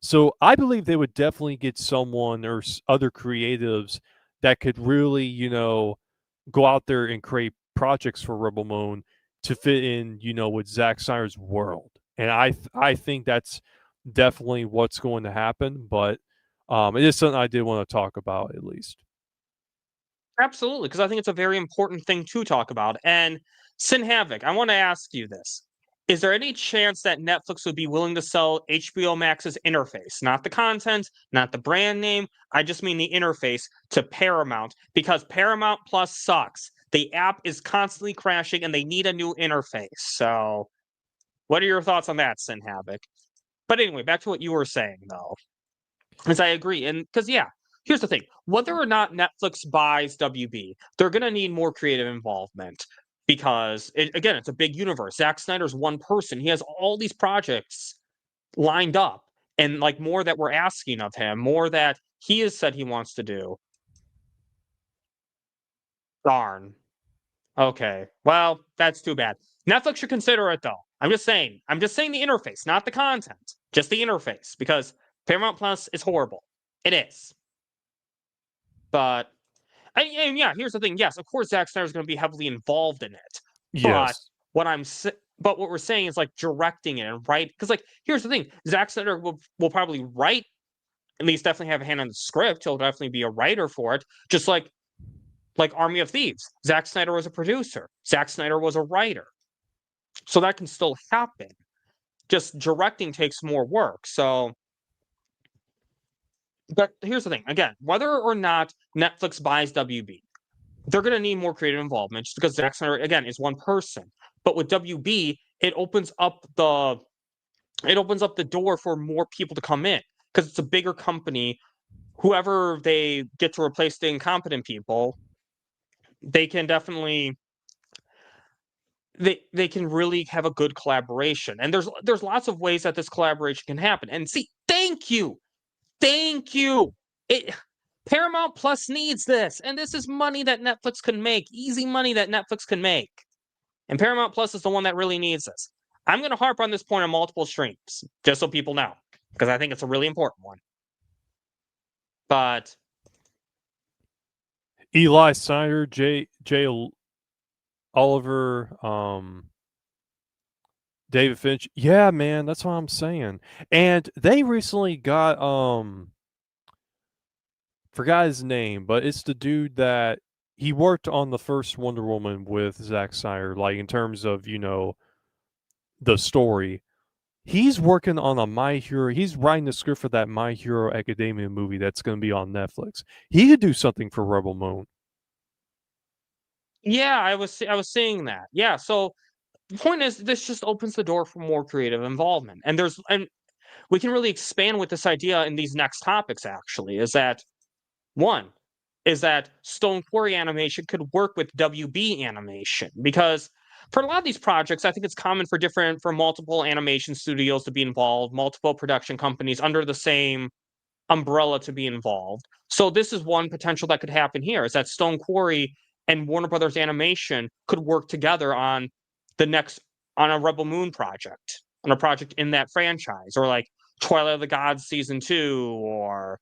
So I believe they would definitely get someone or other creatives that could really, go out there and create projects for Rebel Moon to fit in, with Zack Snyder's world. And I think that's definitely what's going to happen. But it is something I did want to talk about at least. Absolutely, because I think it's a very important thing to talk about. And Sin Havoc, I want to ask you this. Is there any chance that Netflix would be willing to sell HBO Max's interface, not the content, not the brand name? I just mean the interface to Paramount, because Paramount Plus sucks. The app is constantly crashing and they need a new interface. So, what are your thoughts on that, Sin Havoc? But anyway, back to what you were saying, though. As I agree. And because, yeah, here's the thing, whether or not Netflix buys WB, they're going to need more creative involvement because, again, it's a big universe. Zack Snyder's one person. He has all these projects lined up and like more that we're asking of him, more that he has said he wants to do. Darn. Okay. Well, that's too bad. Netflix should consider it though. I'm just saying the interface, not the content, just the interface, because Paramount Plus is horrible. It is. But and yeah, here's the thing. Yes, of course, Zack Snyder's going to be heavily involved in it. But Yes. what we're saying is like directing it and right, because like here's the thing: Zack Snyder will probably write, at least definitely have a hand on the script. He'll definitely be a writer for it, just like Army of Thieves. Zack Snyder was a producer. Zack Snyder was a writer, so that can still happen. Just directing takes more work. So but here's the thing. Again, whether or not Netflix buys WB, they're going to need more creative involvement just because Zack Snyder, again, is one person. But with WB, it opens up the door for more people to come in because it's a bigger company. Whoever they get to replace the incompetent people, they can definitely they can really have a good collaboration. And there's lots of ways that this collaboration can happen. And see, thank you. Paramount Plus needs this, and this is money that Netflix can make, easy money that Netflix can make. And Paramount Plus is the one that really needs this. I'm going to harp on this point on multiple streams, just so people know, because I think it's a really important one. But Eli Snyder, J. Oliver, David Finch. Yeah, man, that's what I'm saying. And they recently got forgot his name, but it's the dude that he worked on the first Wonder Woman with Zack Snyder, like in terms of, the story. He's working on a My Hero. He's writing the script for that My Hero Academia movie that's going to be on Netflix. He could do something for Rebel Moon. yeah, I was seeing that. Yeah, so the point is, this just opens the door for more creative involvement, and we can really expand with this idea in these next topics. Actually, one is that Stone Quarry animation could work with WB animation, because for a lot of these projects, I think it's common for multiple animation studios to be involved, multiple production companies under the same umbrella to be involved. So this is one potential that could happen here, is that Stone Quarry and Warner Brothers Animation could work together on a Rebel Moon project, on a project in that franchise, or like Twilight of the Gods season 2, or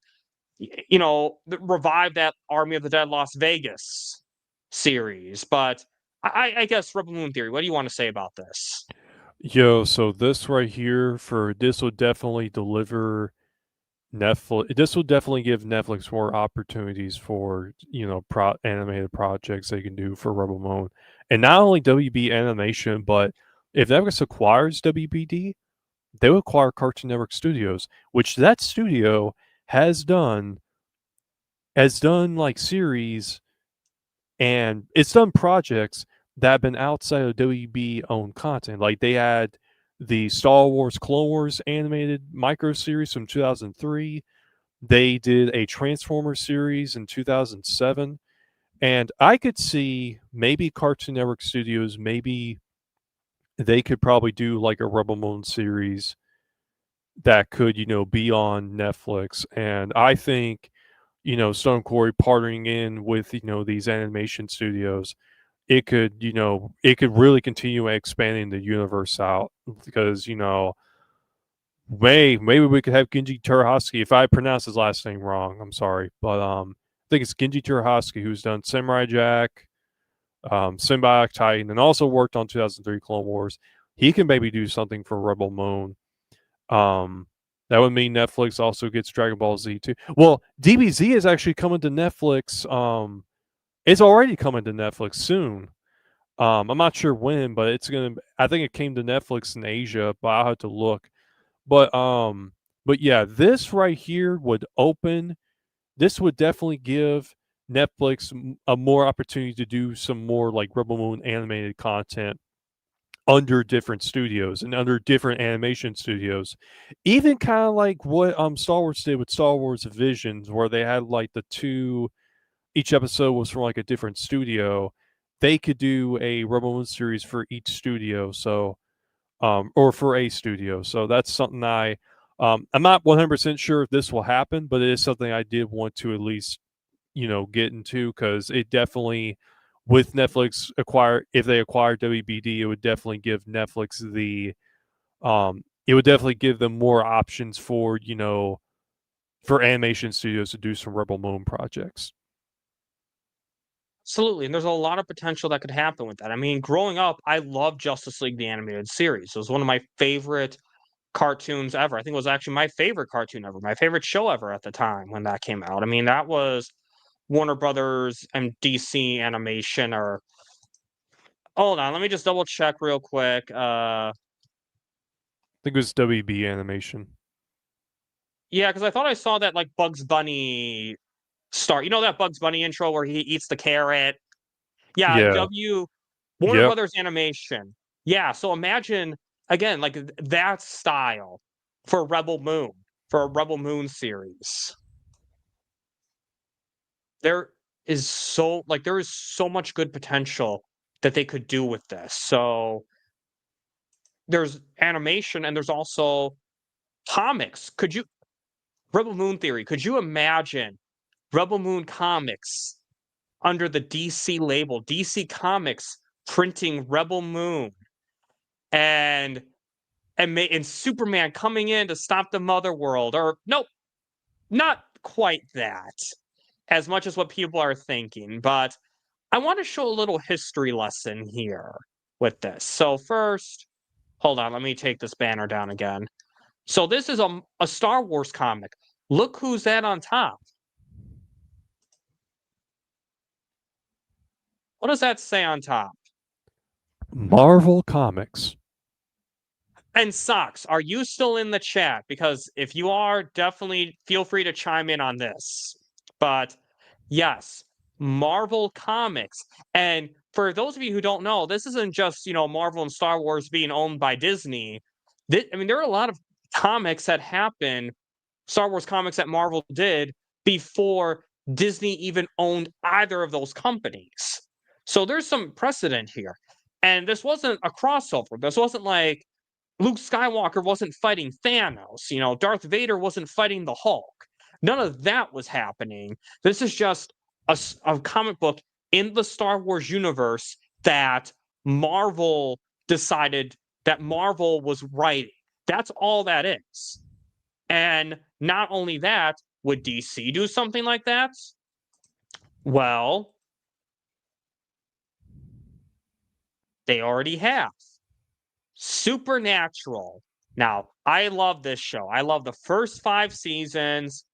revive that Army of the Dead Las Vegas series. But I guess Rebel Moon Theory, what do you want to say about this? Yo, so this right here this will definitely deliver Netflix. This will definitely give Netflix more opportunities for animated projects they can do for Rebel Moon, and not only WB Animation, but if Netflix acquires WBD, they will acquire Cartoon Network Studios, which that studio has done like series, and it's done projects that have been outside of WB owned content. Like they had the Star Wars Clone Wars animated micro series from 2003. They did a Transformers series in 2007. And I could see maybe Cartoon Network Studios, maybe they could probably do like a Rebel Moon series that could, be on Netflix. And I think, Stone Quarry partnering in with, these animation studios, it could really continue expanding the universe out because, maybe we could have Genji Terahaski. If I pronounce his last name wrong, I'm sorry, but I think it's Genji Terahaski who's done Samurai Jack, Symbiotic Titan, and also worked on 2003 Clone Wars. He can maybe do something for Rebel Moon. That would mean Netflix also gets Dragon Ball Z too. Well, DBZ is actually coming to Netflix. It's already coming to Netflix soon. I'm not sure when, but I think it came to Netflix in Asia, but I'll have to look. But yeah, this right here would open. This would definitely give Netflix a more opportunity to do some more like Rebel Moon animated content under different studios and under different animation studios. Even kind of like what Star Wars did with Star Wars Visions, where they had like each episode was from like a different studio. They could do a Rebel Moon series for each studio, so or for a studio. So that's something I'm not 100% sure if this will happen, but it is something I did want to at least get into because it definitely with Netflix if they acquire WBD, it would definitely give Netflix it would definitely give them more options for animation studios to do some Rebel Moon projects. Absolutely, and there's a lot of potential that could happen with that. I mean, growing up, I loved Justice League the animated series. It was one of my favorite cartoons ever. I think it was actually my favorite cartoon ever, my favorite show ever at the time when that came out. I mean, that was Warner Brothers and DC animation or hold on, let me just double check real quick. I think it was WB Animation. Yeah, because I thought I saw that like Bugs Bunny start. You know that Bugs Bunny intro where he eats the carrot? Yeah, Warner Yep. Brothers Animation. Yeah, so imagine again like that style for Rebel Moon, for a Rebel Moon series. There is so much good potential that they could do with this. So there's animation and there's also comics. Rebel Moon theory, could you imagine Rebel Moon comics under the DC label, DC Comics printing Rebel Moon and Superman coming in to stop the Mother World? Or nope, not quite that, as much as what people are thinking. But I want to show a little history lesson here with this. So first, hold on, let me take this banner down again. So this is a Star Wars comic. Look who's that on top. What does that say on top? Marvel Comics. And Socks, are you still in the chat? Because if you are, definitely feel free to chime in on this. But yes, Marvel Comics. And for those of you who don't know, this isn't just, Marvel and Star Wars being owned by Disney. There are a lot of comics that happen, Star Wars comics that Marvel did before Disney even owned either of those companies. So there's some precedent here. And this wasn't a crossover. This wasn't like Luke Skywalker wasn't fighting Thanos. Darth Vader wasn't fighting the Hulk. None of that was happening. This is just a comic book in the Star Wars universe that Marvel decided that Marvel was writing. That's all that is. And not only that, would DC do something like that? Well, they already have. Supernatural Now, I love this show. I love the first 5 seasons,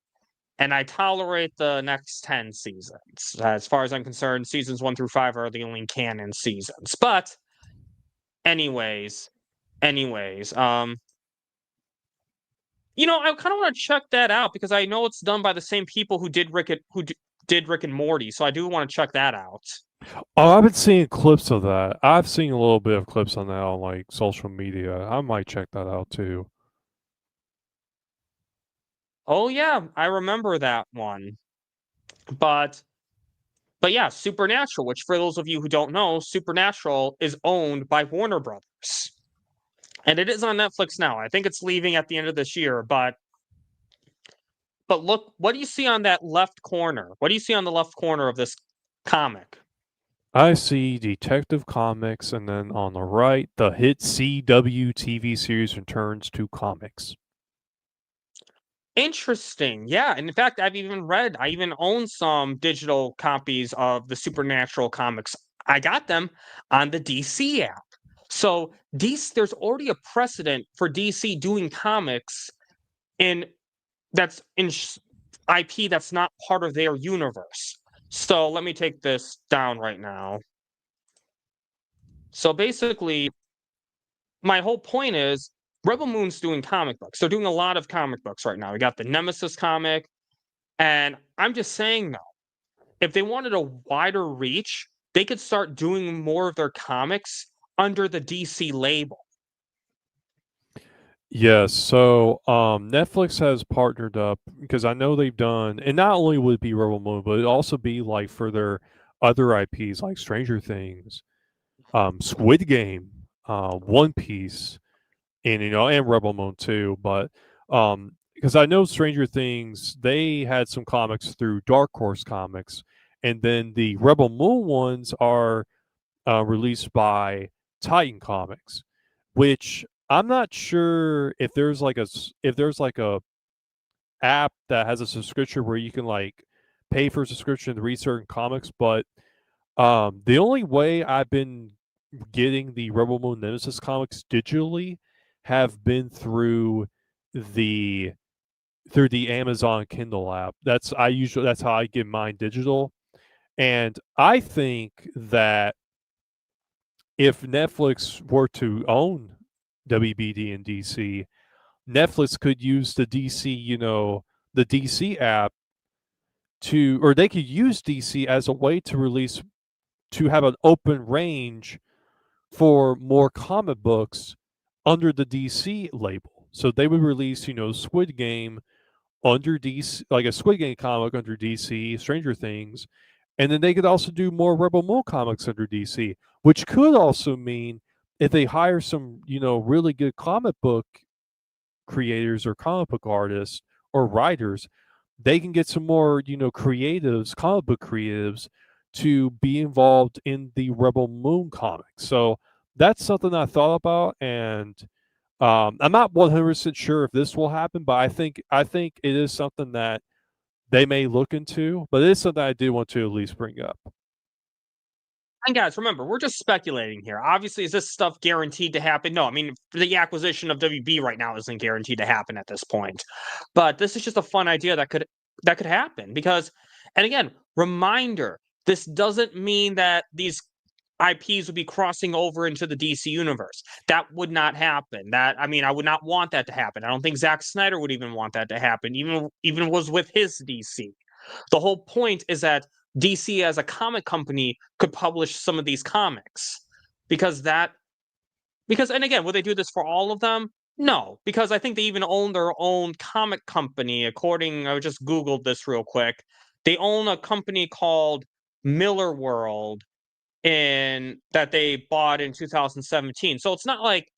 and I tolerate the next 10 seasons. As far as I'm concerned, seasons 1 through 5 are the only canon seasons. But anyways, I kind of want to check that out because I know it's done by the same people who did did Rick and Morty, so I do want to check that out. Oh, I've been seeing clips of that. I've seen a little bit of clips on that on like social media. I might check that out too. Oh yeah, I remember that one. But yeah, Supernatural, which for those of you who don't know, Supernatural is owned by Warner Brothers. And it is on Netflix now. I think it's leaving at the end of this year, but look, what do you see on that left corner? What do you see on the left corner of this comic? I see Detective Comics, and then on the right, the hit CW TV series returns to comics. Interesting. Yeah. And in fact, I even own some digital copies of the Supernatural comics. I got them on the DC app. So there's already a precedent for DC doing comics that's in IP that's not part of their universe. So let me take this down right now. So basically, my whole point is Rebel Moon's doing comic books. They're doing a lot of comic books right now. We got the Nemesis comic, and I'm just saying though, if they wanted a wider reach, they could start doing more of their comics under the DC label. Yes, so Netflix has partnered up because I know they've done, and not only would it be Rebel Moon, but it'd also be like for their other IPs like Stranger Things, Squid Game, One Piece, and Rebel Moon too. But because I know Stranger Things, they had some comics through Dark Horse Comics, and then the Rebel Moon ones are released by Titan Comics, which I'm not sure if there's like a app that has a subscription where you can like pay for a subscription to read certain comics, but the only way I've been getting the Rebel Moon Nemesis comics digitally have been through the Amazon Kindle app. That's how I get mine digital. And I think that if Netflix were to own WBD and DC, Netflix could use the DC app or they could use DC as a way to have an open range for more comic books under the DC label. So they would release, Squid Game under DC, like a Squid Game comic under DC, Stranger Things, and then they could also do more Rebel Moon comics under DC, which could also mean if they hire some, really good comic book creators or comic book artists or writers, they can get some more, comic book creatives to be involved in the Rebel Moon comics. So that's something I thought about, and I'm not 100% sure if this will happen, but I think it is something that they may look into, but it is something I do want to at least bring up. And guys, remember, we're just speculating here. Obviously, is this stuff guaranteed to happen? No, I mean, the acquisition of WB right now isn't guaranteed to happen at this point. But this is just a fun idea that could happen because, and again, reminder, this doesn't mean that these IPs would be crossing over into the DC universe. That would not happen. I would not want that to happen. I don't think Zack Snyder would even want that to happen, even was with his DC. The whole point is that DC as a comic company could publish some of these comics because and again, would they do this for all of them? No, because I think they even own their own comic company. I just Googled this real quick. They own a company called Miller World that they bought in 2017. So it's not like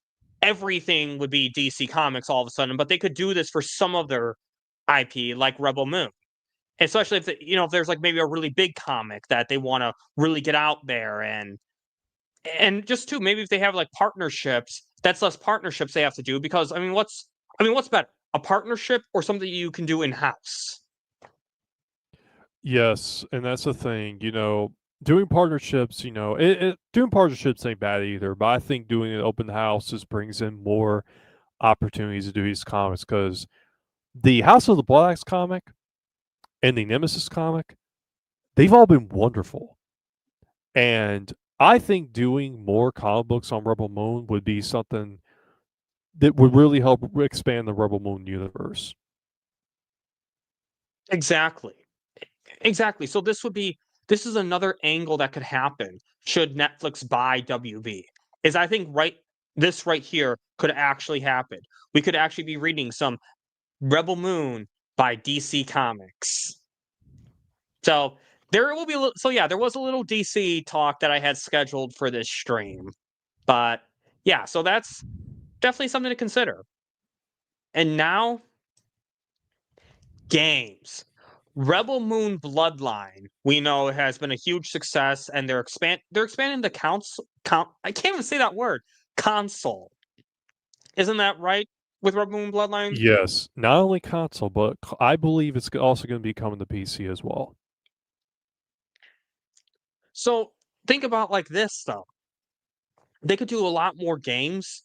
everything would be DC Comics all of a sudden, but they could do this for some of their IP, like Rebel Moon. Especially if there's like maybe a really big comic that they want to really get out there and just too maybe if they have like partnerships, that's less partnerships they have to do because what's better, a partnership or something you can do in house? Yes, and that's the thing, doing partnerships, doing partnerships ain't bad either, but I think doing an open house just brings in more opportunities to do these comics, because the House of the Blood Axe comic and the Nemesis comic, they've all been wonderful. And I think doing more comic books on Rebel Moon would be something that would really help expand the Rebel Moon universe. Exactly. Exactly. So this is another angle that could happen should Netflix buy WB. Is I think this right here could actually happen. We could actually be reading some Rebel Moon by DC Comics. So there will be there was a little DC talk that I had scheduled for this stream. But yeah, so that's definitely something to consider. And now games. Rebel Moon Bloodline, we know, has been a huge success, and they're expanding the I can't even say that word. Console. Isn't that right with Rebel Moon Bloodline? Yes, not only console, but I believe it's also going to be coming to PC as well. So think about like this though. They could do a lot more games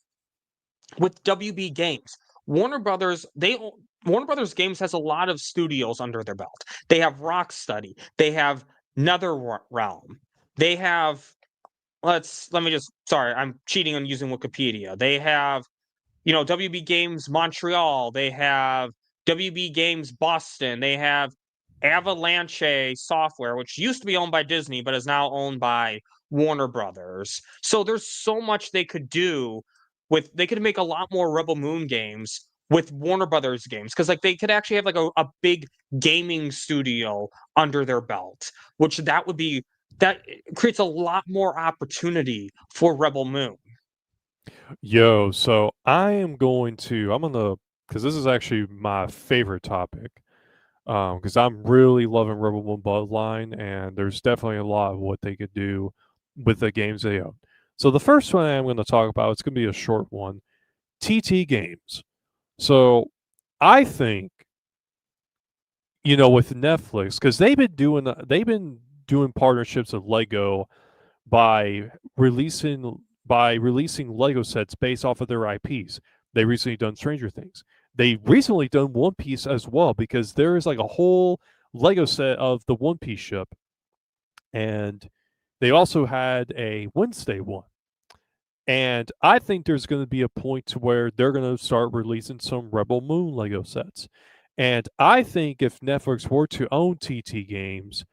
with WB Games. Warner Brothers Games has a lot of studios under their belt. They have Rocksteady. They have NetherRealm. They have I'm cheating on using Wikipedia. They have, WB Games Montreal. They have WB Games Boston. They have Avalanche Software, which used to be owned by Disney, but is now owned by Warner Brothers. So there's so much they could do they could make a lot more Rebel Moon games with Warner Brothers games, because like they could actually have like a big gaming studio under their belt, which that creates a lot more opportunity for Rebel Moon. Yo, so I'm gonna, because this is actually my favorite topic, because I'm really loving Rebel Moon Bloodline, and there's definitely a lot of what they could do with the games they own. So the first one I'm going to talk about, it's going to be a short one, TT Games. So I think, with Netflix, because they've been doing partnerships with Lego by releasing Lego sets based off of their IPs. They recently done Stranger Things. They recently done One Piece as well, because there is like a whole Lego set of the One Piece ship. And they also had a Wednesday one. And I think there's going to be a point to where they're going to start releasing some Rebel Moon Lego sets. And I think if Netflix were to own TT Games,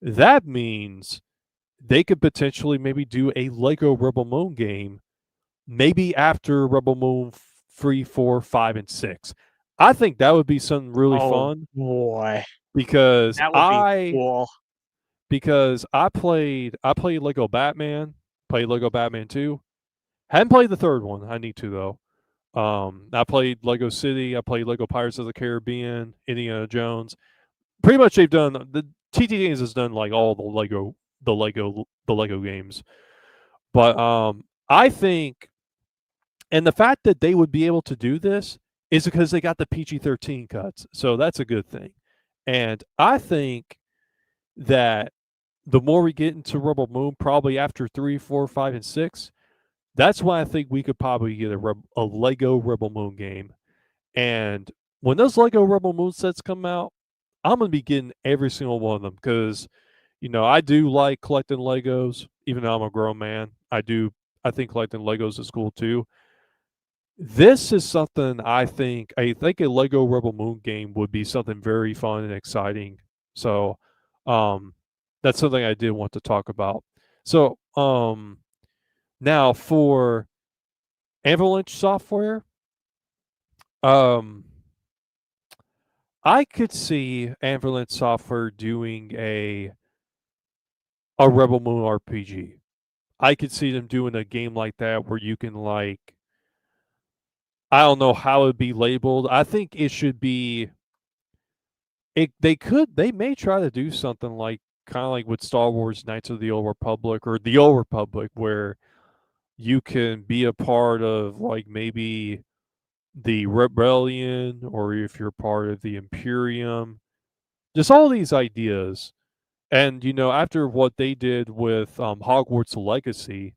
that means they could potentially maybe do a Lego Rebel Moon game, maybe after Rebel Moon 3, 4, 5, and 6. I think that would be something really fun. Boy, because that would be cool. Because I played Lego Batman, played Lego Batman 2. Hadn't played the third one. I need to though. I played Lego City. I played Lego Pirates of the Caribbean, Indiana Jones. Pretty much they've done the TT Games has done like all the Lego games. But I think, and the fact that they would be able to do this is because they got the PG-13 cuts. So that's a good thing. And I think that the more we get into Rebel Moon, probably after 3, 4, 5, and 6, that's why I think we could probably get a Lego Rebel Moon game. And when those Lego Rebel Moon sets come out, I'm going to be getting every single one of them, because, I do like collecting Legos, even though I'm a grown man. I think collecting Legos is cool too. This is something I think a Lego Rebel Moon game would be something very fun and exciting. So, that's something I did want to talk about. So, now for Avalanche Software, I could see Avalanche Software doing a Rebel Moon RPG. I could see them doing a game like that where you can I don't know how it would be labeled. I think it should be. They may try to do something kind of like with Star Wars Knights of the Old Republic or the Old Republic, where you can be a part of maybe the Rebellion, or if you're part of the Imperium. Just all these ideas. And, after what they did with Hogwarts Legacy,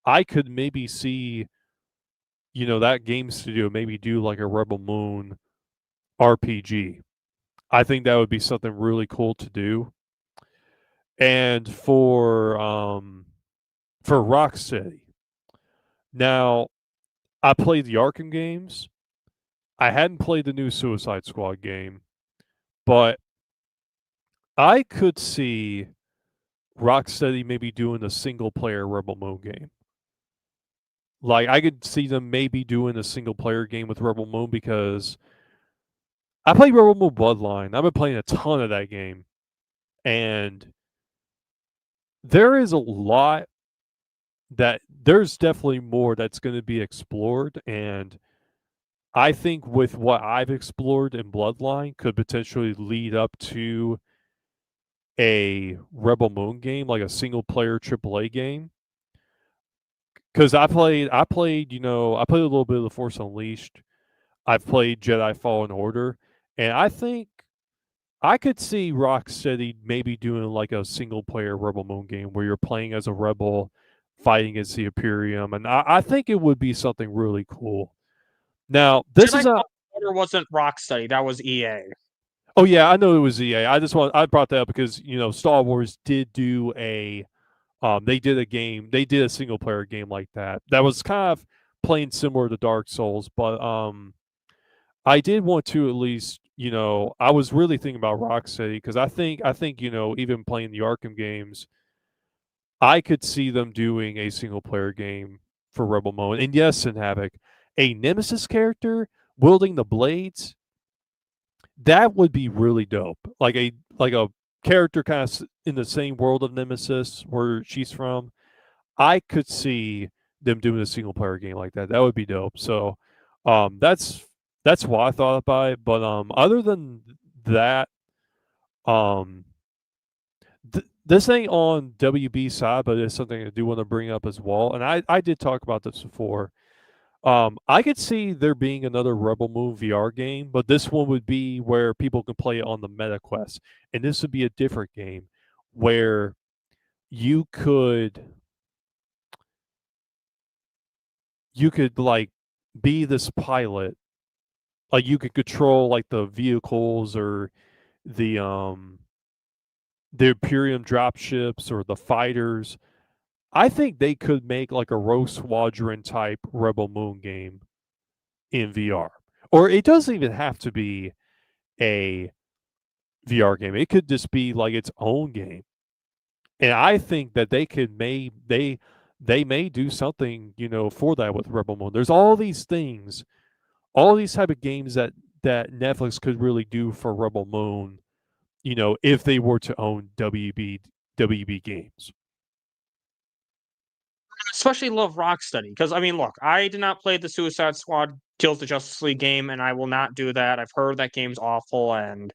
I could maybe see, that game studio maybe do like a Rebel Moon RPG. I think that would be something really cool to do. And for Rocksteady. Now, I played the Arkham games. I hadn't played the new Suicide Squad game, but I could see Rocksteady maybe doing a single player Rebel Moon game. Like I could see them maybe doing a single player game with Rebel Moon because I played Rebel Moon Bloodline. I've been playing a ton of that game. And there is a lot there's definitely more that's going to be explored, and I think with what I've explored in Bloodline could potentially lead up to a Rebel Moon game, like a single player AAA game. Because I played a little bit of The Force Unleashed. I've played Jedi Fallen Order, and I think I could see Rocksteady maybe doing like a single player Rebel Moon game where you're playing as a rebel fighting against the Imperium, and I think it would be something really cool. Now, this Jedi is a Fallen Order wasn't Rocksteady, that was EA. Oh yeah, I know it was EA. I brought that up because Star Wars did do they did a game, they did a single player game like that. That was kind of playing similar to Dark Souls, but I did want to at least, I was really thinking about Rocksteady because I think even playing the Arkham games, I could see them doing a single player game for Rebel Moon. And yes, in Havoc, a Nemesis character wielding the blades, that would be really dope. Like a character kind of in the same world of Nemesis where she's from. I could see them doing a single player game like that. That would be dope. So that's what I thought about it. But other than that, this ain't on WB side, but it's something I do want to bring up as well. And I did talk about this before. I could see there being another Rebel Moon VR game, but this one would be where people can play it on the MetaQuest. And this would be a different game where you could like be this pilot. Like you could control like the vehicles or the Imperium dropships or the fighters. I think they could make like a Rogue Squadron type Rebel Moon game in VR. Or it doesn't even have to be a VR game. It could just be like its own game. And I think that they may do something, for that with Rebel Moon. There's all these things, all these type of games that Netflix could really do for Rebel Moon, if they were to own WB games. Especially love Rocksteady because look, I did not play the Suicide Squad Kills the Justice League game, and I will not do that. I've heard that game's awful, and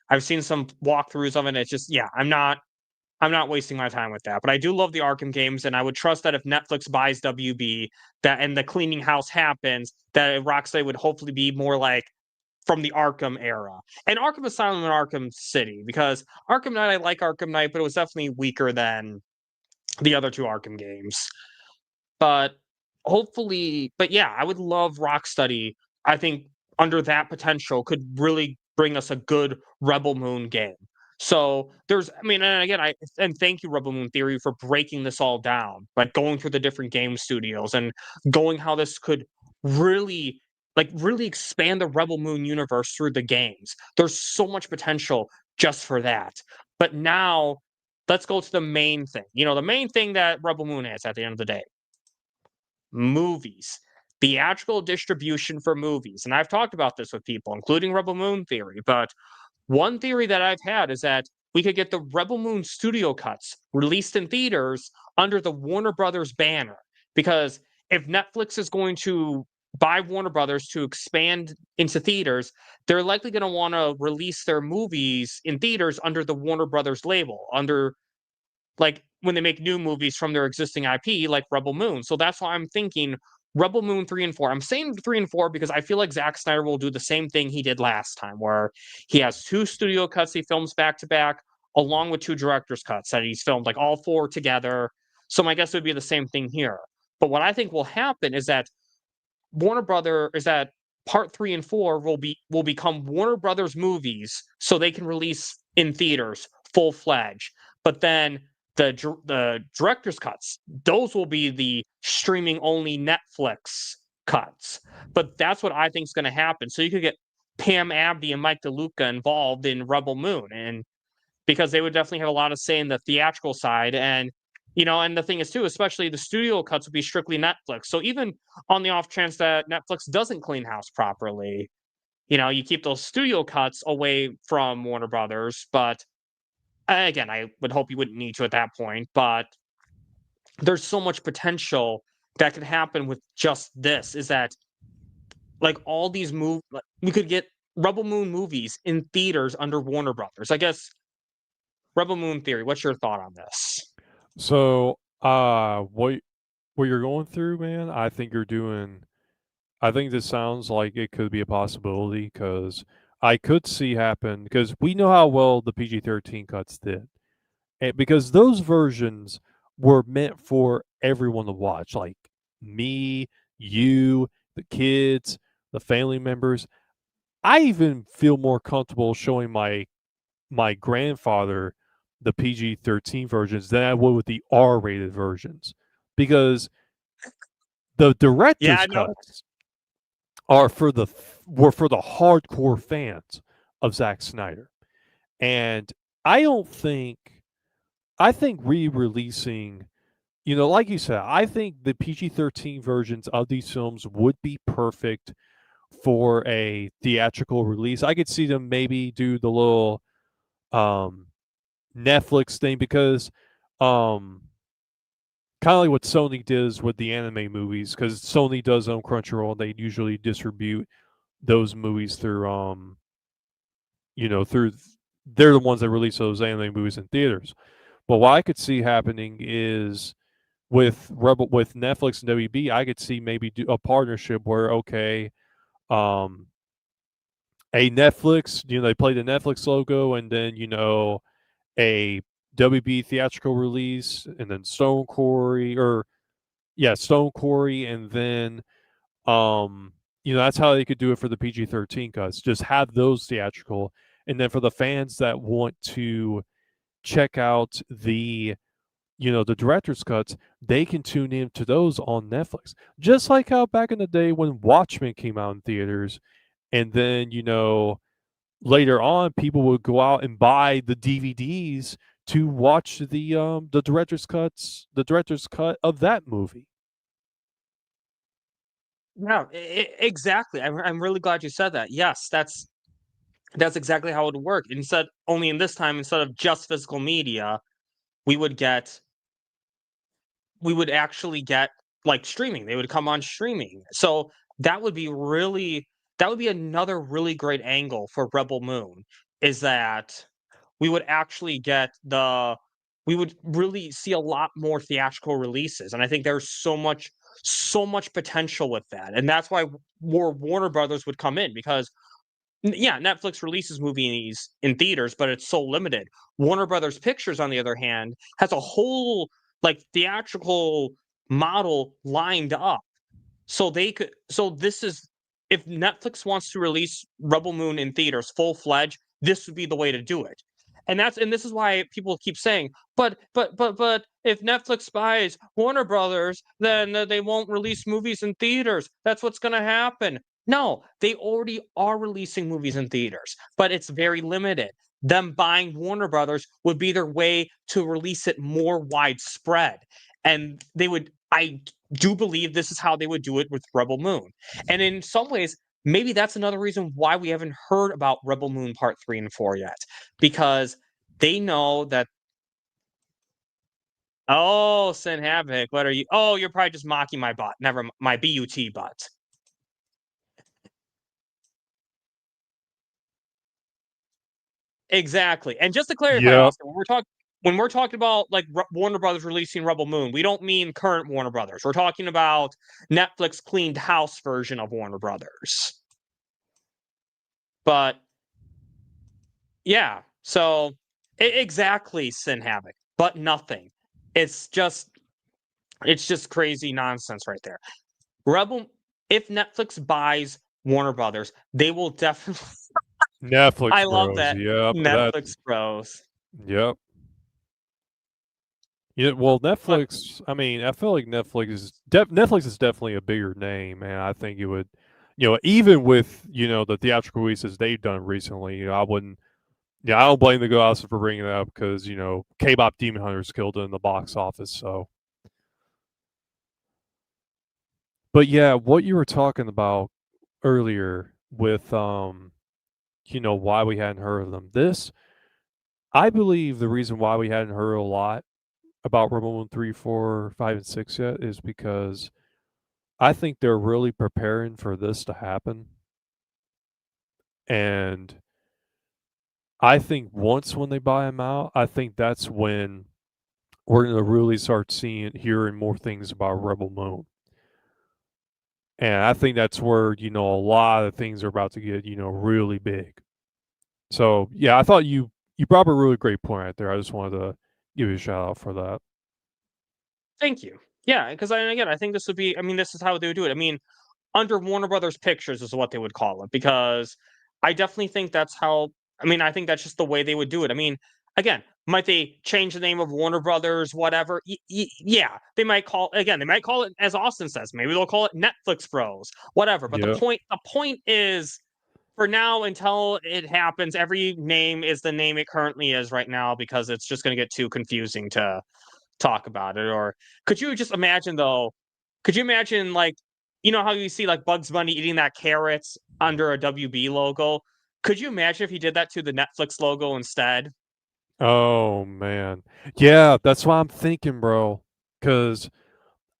I've seen some walkthroughs of it. It's just, yeah, I'm not wasting my time with that. But I do love the Arkham games, and I would trust that if Netflix buys WB, that and the cleaning house happens, that Rocksteady would hopefully be more like from the Arkham era. And Arkham Asylum and Arkham City, because Arkham Knight, I like Arkham Knight, but it was definitely weaker than the other two Arkham games. But hopefully, but yeah, I would love Rocksteady. I think under that potential could really bring us a good Rebel Moon game. So there's, and again, and thank you, Rebel Moon Theory, for breaking this all down, like going through the different game studios and going how this could really expand the Rebel Moon universe through the games. There's so much potential just for that. But now let's go to the main thing. The main thing that Rebel Moon is at the end of the day. Movies. Theatrical distribution for movies. And I've talked about this with people, including Rebel Moon Theory, but one theory that I've had is that we could get the Rebel Moon studio cuts released in theaters under the Warner Brothers banner. Because if Netflix is going to buy Warner Brothers to expand into theaters, they're likely going to want to release their movies in theaters under the Warner Brothers label, under like when they make new movies from their existing IP, like Rebel Moon. So that's why I'm thinking Rebel Moon 3 and 4. I'm saying 3 and 4 because I feel like Zack Snyder will do the same thing he did last time, where he has 2 studio cuts he films back to back, along with 2 director's cuts that he's filmed, like all 4 together. So my guess would be the same thing here. But what I think will happen is that Warner Brother is that part 3 and 4 will become Warner Brothers movies, so they can release in theaters full fledged. But then the director's cuts, those will be the streaming only Netflix cuts. But that's what I think is going to happen. So you could get Pam Abdi and Mike DeLuca involved in Rebel Moon, and because they would definitely have a lot of say in the theatrical side. And and the thing is too, especially the studio cuts would be strictly Netflix. So even on the off chance that Netflix doesn't clean house properly, you keep those studio cuts away from Warner Brothers. But again, I would hope you wouldn't need to at that point. But there's so much potential that could happen with just this. Is that like all these we could get Rebel Moon movies in theaters under Warner Brothers. I guess Rebel Moon theory. What's your thought on this? So, what you're going through, man, I think you're doing. I think this sounds like it could be a possibility because I could see happen because we know how well the PG-13 cuts did, and because those versions were meant for everyone to watch, like me, you, the kids, the family members. I even feel more comfortable showing my grandfather the PG-13 versions than I would with the R-rated versions because the director's cuts are were for the hardcore fans of Zack Snyder. And I think re-releasing, like you said, I think the PG-13 versions of these films would be perfect for a theatrical release. I could see them maybe do the little Netflix thing because kind of like what Sony does with the anime movies, because Sony does own Crunchyroll, and they usually distribute those movies through through they're the ones that release those anime movies in theaters. But what I could see happening is with Netflix and WB, I could see maybe do a partnership where a Netflix, they play the Netflix logo, and then a WB theatrical release, and then Stone Quarry, and then that's how they could do it for the PG-13 cuts. Just have those theatrical, and then for the fans that want to check out the director's cuts, they can tune in to those on Netflix. Just like how back in the day when Watchmen came out in theaters, and then later on people would go out and buy the DVDs to watch the director's cut of that movie. No, exactly. I'm really glad you said that. Yes, that's exactly how it would work. Instead of just physical media, we would actually get like streaming. They would come on streaming. So that would be another really great angle for Rebel Moon, is that we would actually we would really see a lot more theatrical releases. And I think there's so much potential with that. And that's why more Warner Brothers would come in, because Netflix releases movies in theaters, but it's so limited. Warner Brothers Pictures, on the other hand, has a whole theatrical model lined up. So if Netflix wants to release Rebel Moon in theaters full-fledged, this would be the way to do it. And this is why people keep saying, but if Netflix buys Warner Brothers, then they won't release movies in theaters. That's what's going to happen. No, they already are releasing movies in theaters, but it's very limited. Them buying Warner Brothers would be their way to release it more widespread. And I do believe this is how they would do it with Rebel Moon. And in some ways, maybe that's another reason why we haven't heard about Rebel Moon Part 3 and 4 yet. Because they know that... Oh, Sin Havoc, what are you... Oh, you're probably just mocking my butt. Never my BUT butt. Exactly. And just to clarify, Austin, when we're talking about Warner Brothers releasing Rebel Moon, we don't mean current Warner Brothers. We're talking about Netflix cleaned house version of Warner Brothers. But yeah, so exactly, Sin Havoc, but nothing. It's just crazy nonsense right there. if Netflix buys Warner Brothers, they will definitely. Netflix I love Bros. that Yep, Netflix Bros. yep. Yeah, well, But Netflix. I mean, I feel like Netflix is definitely a bigger name, and I think it would, even with the theatrical releases they've done recently, I wouldn't. Yeah, I don't blame the guys for bringing it up because K-pop Demon Hunters killed it in the box office. So, but yeah, what you were talking about earlier with why we hadn't heard of them. I believe the reason why we hadn't heard a lot about Rebel Moon 3, 4, 5, and 6 yet is because I think they're really preparing for this to happen. And I think once when they buy them out, I think that's when we're going to really start hearing more things about Rebel Moon. And I think that's where, a lot of things are about to get, really big. So, yeah, I thought you brought up a really great point right there. I just wanted to give you a shout out for that. thank you. Yeah, because again, I think this would be. I mean, this is how they would do it. I mean, under Warner Brothers Pictures is what they would call it, because I definitely think that's how. I mean, I think that's just the way they would do it. I mean, again, might they change the name of Warner Brothers, whatever? Yeah, they might call again. They might call it, as Austin says. Maybe they'll call it Netflix Bros, whatever. But Yeah. the point is, for now, until it happens, every name is the name it currently is right now, because it's just going to get too confusing to talk about it. Or could you just imagine though? Could you imagine, like, how you see like Bugs Bunny eating that carrots under a WB logo? Could you imagine if he did that to the Netflix logo instead? Oh man. Yeah, that's what I'm thinking, bro. Because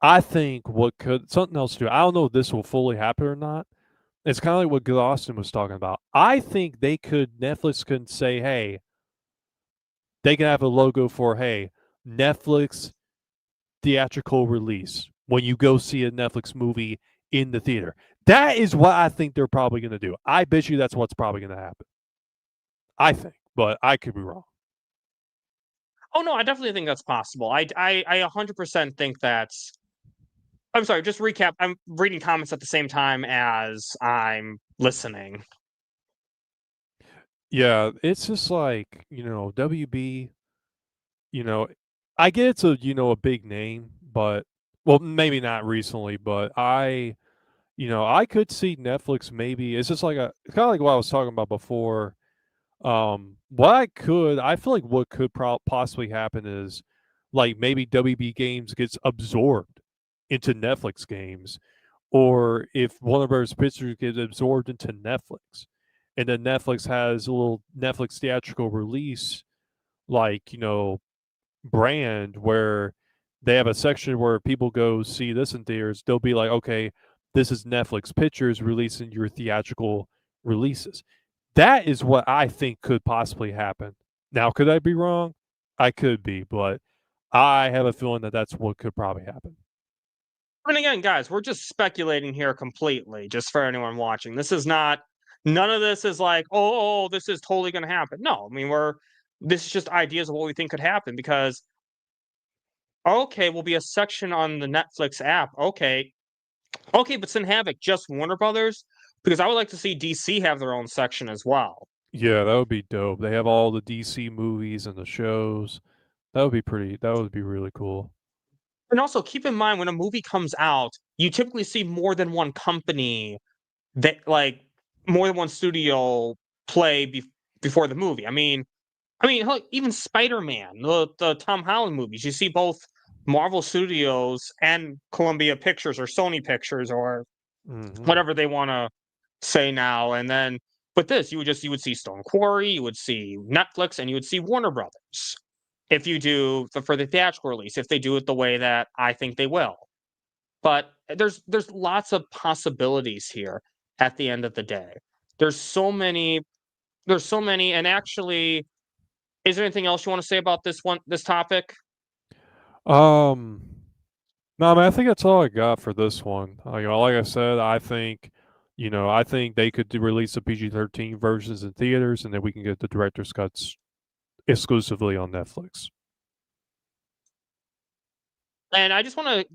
I think what could something else to do. I don't know if this will fully happen or not. It's kind of like what Good Austin was talking about. I think Netflix could say, hey, they can have a logo for, hey, Netflix theatrical release when you go see a Netflix movie in the theater. That is what I think they're probably going to do. I bet you that's what's probably going to happen. I think, but I could be wrong. Oh no, I definitely think that's possible. I 100% think that's. I'm sorry. Just recap. I'm reading comments at the same time as I'm listening. Yeah, it's just like, WB, you know, I get it's a big name, but well, maybe not recently, but I could see Netflix maybe. It's just like it's kind of like what I was talking about before. I feel like what could possibly happen is like maybe WB Games gets absorbed into Netflix games, or if Warner Bros. Pictures gets absorbed into Netflix, and then Netflix has a little Netflix theatrical release, like brand where they have a section where people go see this in theaters. They'll be like, okay, this is Netflix Pictures releasing your theatrical releases. That is what I think could possibly happen. Now, could I be wrong? I could be, but I have a feeling that that's what could probably happen. And again, guys, we're just speculating here completely, just for anyone watching. This is not. None of this is like, oh, this is totally going to happen. No, I mean, this is just ideas of what we think could happen, because okay, will be a section on the Netflix app. Okay, but then have it just Warner Brothers, because I would like to see DC have their own section as well. Yeah, that would be dope. They have all the DC movies and the shows. That would be That would be really cool. And also keep in mind, when a movie comes out, you typically see more than one company that, like, more than one studio play before the movie. Hell, even Spider-Man, the Tom Holland movies, you see both Marvel Studios and Columbia Pictures or Sony Pictures or whatever they want to say now. And then with this, you would see Stone Quarry, you would see Netflix, and you would see Warner Brothers. If you do for the theatrical release, if they do it the way that I think they will. But there's lots of possibilities here at the end of the day. There's so many, and actually, is there anything else you want to say about this topic? Um, no, man, I think that's all I got for this one. Like I said, I think they could release the PG-13 versions in theaters, and then we can get the director's cuts exclusively on Netflix. And I just want to.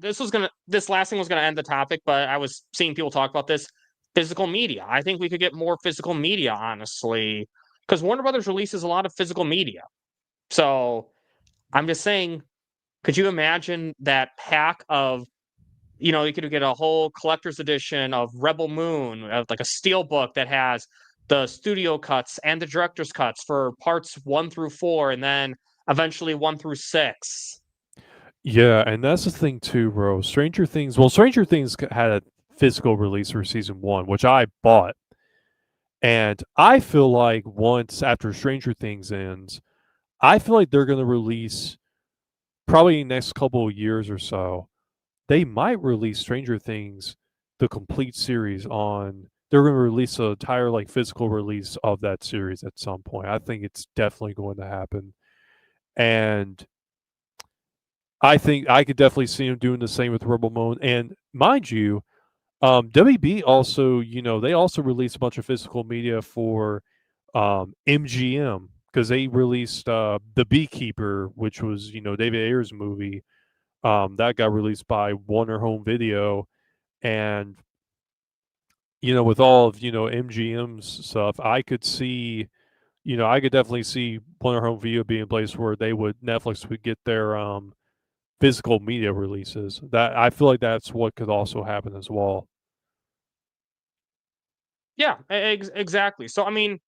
This last thing was gonna end the topic, but I was seeing people talk about this physical media. I think we could get more physical media, honestly, because Warner Brothers releases a lot of physical media. So I'm just saying, could you imagine that pack of, you could get a whole collector's edition of Rebel Moon, like a steel book that has the studio cuts and the director's cuts for parts 1 through 4, and then eventually 1 through 6. Yeah, and that's the thing too, bro. Stranger Things had a physical release for season 1, which I bought. And I feel like once after Stranger Things ends, I feel like they're going to release probably next couple of years or so. They might release Stranger Things, the complete series on. They're going to release an entire like physical release of that series at some point. I think it's definitely going to happen, and I think I could definitely see them doing the same with Rebel Moon. And mind you, WB also, they also released a bunch of physical media for MGM because they released The Beekeeper, which was, David Ayer's movie. That got released by Warner Home Video. And, with all of, MGM's stuff, I could definitely see Warner Home Video being a place where Netflix would get their physical media releases. That I feel like that's what could also happen as well. Yeah, exactly. So I mean,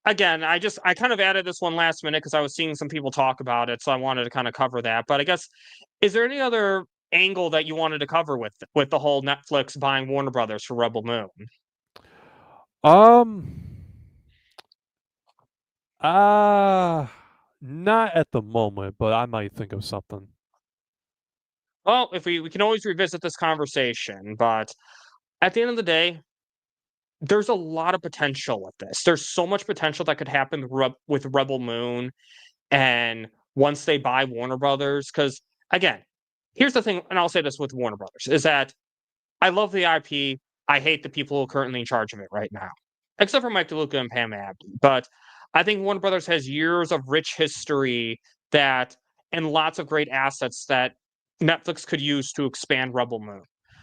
again, I kind of added this one last minute because I was seeing some people talk about it, so I wanted to kind of cover that. But I guess, is there any other angle that you wanted to cover with the whole Netflix buying Warner Brothers for Rebel Moon? Um, not at the moment, but I might think of something. Well, if we can always revisit this conversation, but at the end of the day, there's a lot of potential with this. There's so much potential that could happen with Rebel Moon, and once they buy Warner Brothers, because again, here's the thing, and I'll say this with Warner Brothers, is that I love the IP. I hate the people who are currently in charge of it right now, except for Mike DeLuca and Pam Abdy. But I think Warner Brothers has years of rich history that and lots of great assets that Netflix could use to expand Rebel Moon.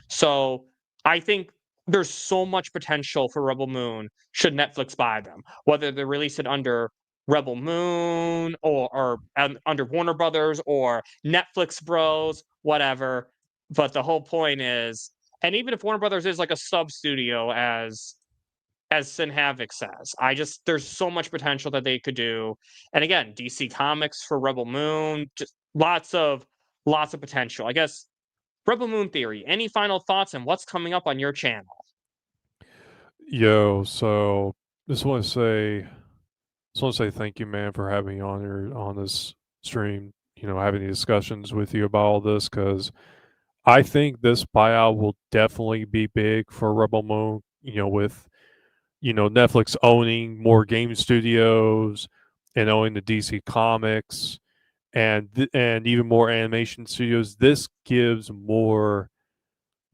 So I think there's so much potential for Rebel Moon should Netflix buy them, whether they release it under Rebel Moon or under Warner Brothers or Netflix Bros, whatever. But the whole point is, and even if Warner Brothers is like a sub studio as Sin Havoc says, there's so much potential that they could do. And again, DC Comics for Rebel Moon, just lots of potential. I guess Rebel Moon Theory. Any final thoughts on what's coming up on your channel? Yo, so just want to say thank you, man, for having me on this stream. Having these discussions with you about all this because I think this buyout will definitely be big for Rebel Moon. With Netflix owning more game studios and owning the DC Comics and even more animation studios. This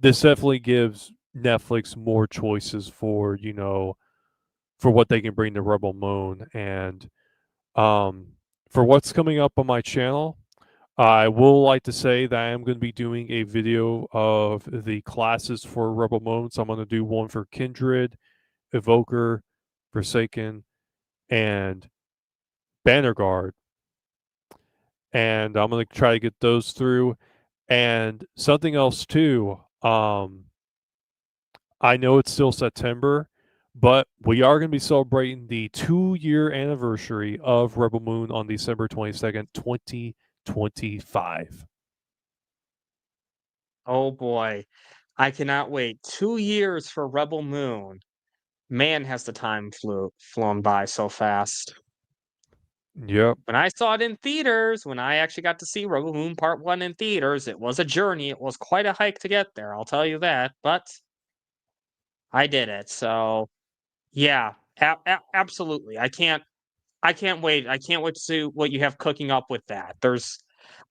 definitely gives Netflix more choices for what they can bring to Rebel Moon. And for what's coming up on my channel, I will like to say that I am going to be doing a video of the classes for Rebel Moon. So I'm going to do one for Kindred, Evoker, Forsaken, and Banner Guard. And I'm going to try to get those through. And something else too, I know it's still September, but we are going to be celebrating the 2-year anniversary of Rebel Moon on December 22nd, 2025. Oh boy, I cannot wait. 2 years for Rebel Moon. Man, has the time flown by so fast. Yep. When I saw it in theaters, when I actually got to see Rebel Moon Part 1 in theaters, it was a journey. It was quite a hike to get there, I'll tell you that. But I did it. So, yeah, absolutely. I can't wait. I can't wait to see what you have cooking up with that.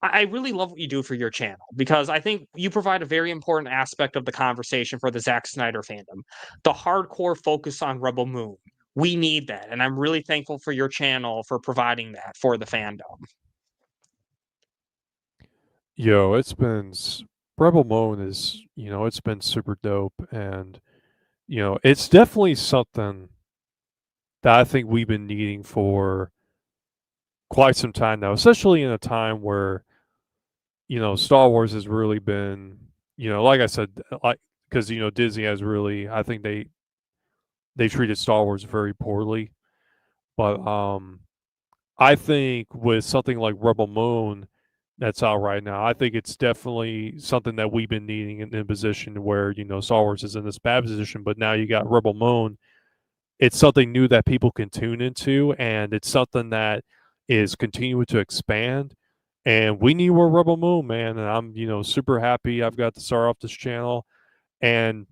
I really love what you do for your channel because I think you provide a very important aspect of the conversation for the Zack Snyder fandom. The hardcore focus on Rebel Moon. We need that. And I'm really thankful for your channel for providing that for the fandom. Yo, Rebel Moon is, it's been super dope, and it's definitely something that I think we've been needing for quite some time now, especially in a time where Star Wars has really been, like I said, like because Disney has really, I think they treated Star Wars very poorly, but I think with something like Rebel Moon that's out right now, I think it's definitely something that we've been needing in a position where, Star Wars is in this bad position, but now you got Rebel Moon. It's something new that people can tune into, and it's something that is continuing to expand. And we need more Rebel Moon, man. And I'm, super happy I've got to start off this channel. And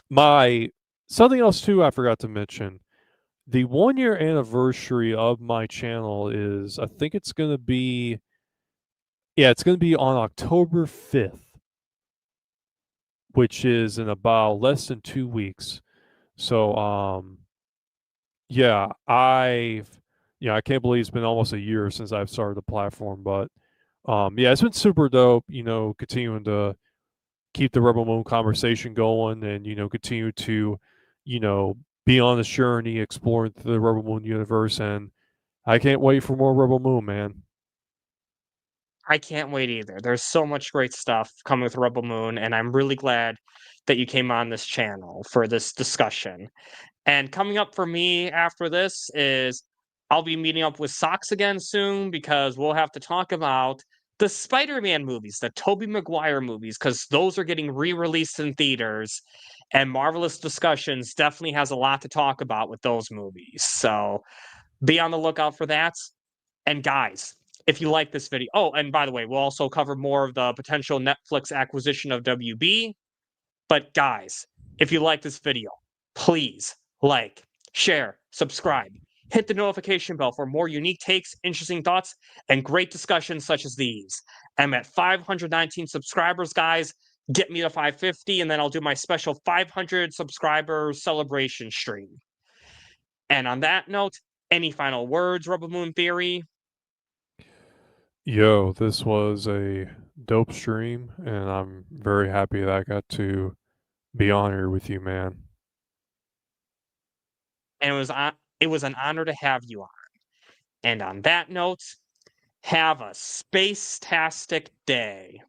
my something else too I forgot to mention. The 1 year anniversary of my channel is, I think it's gonna be, yeah, it's gonna be on October 5th, which is in about less than 2 weeks. So yeah, I can't believe it's been almost a year since I've started the platform, but yeah, it's been super dope, continuing to keep the Rebel Moon conversation going, and continue to, you know, be on this journey exploring the Rebel Moon universe, and I can't wait for more Rebel Moon, man. I can't wait either. There's so much great stuff coming with Rebel Moon, and I'm really glad that you came on this channel for this discussion. And coming up for me after this is I'll be meeting up with Socks again soon because we'll have to talk about the Spider-Man movies, the Tobey Maguire movies, because those are getting re-released in theaters. And Marvelous Discussions definitely has a lot to talk about with those movies. So be on the lookout for that. And guys, if you like this video, oh, and by the way, we'll also cover more of the potential Netflix acquisition of WB. But guys, if you like this video, please like, share, subscribe, hit the notification bell for more unique takes, interesting thoughts, and great discussions such as these. I'm at 519 subscribers, guys. Get me to 550, and then I'll do my special 500 subscribers celebration stream. And on that note, any final words, Rebel Moon Theory? Yo, this was a dope stream, and I'm very happy that I got to be on here with you, man. And it was an honor to have you on. And on that note, have a space-tastic day.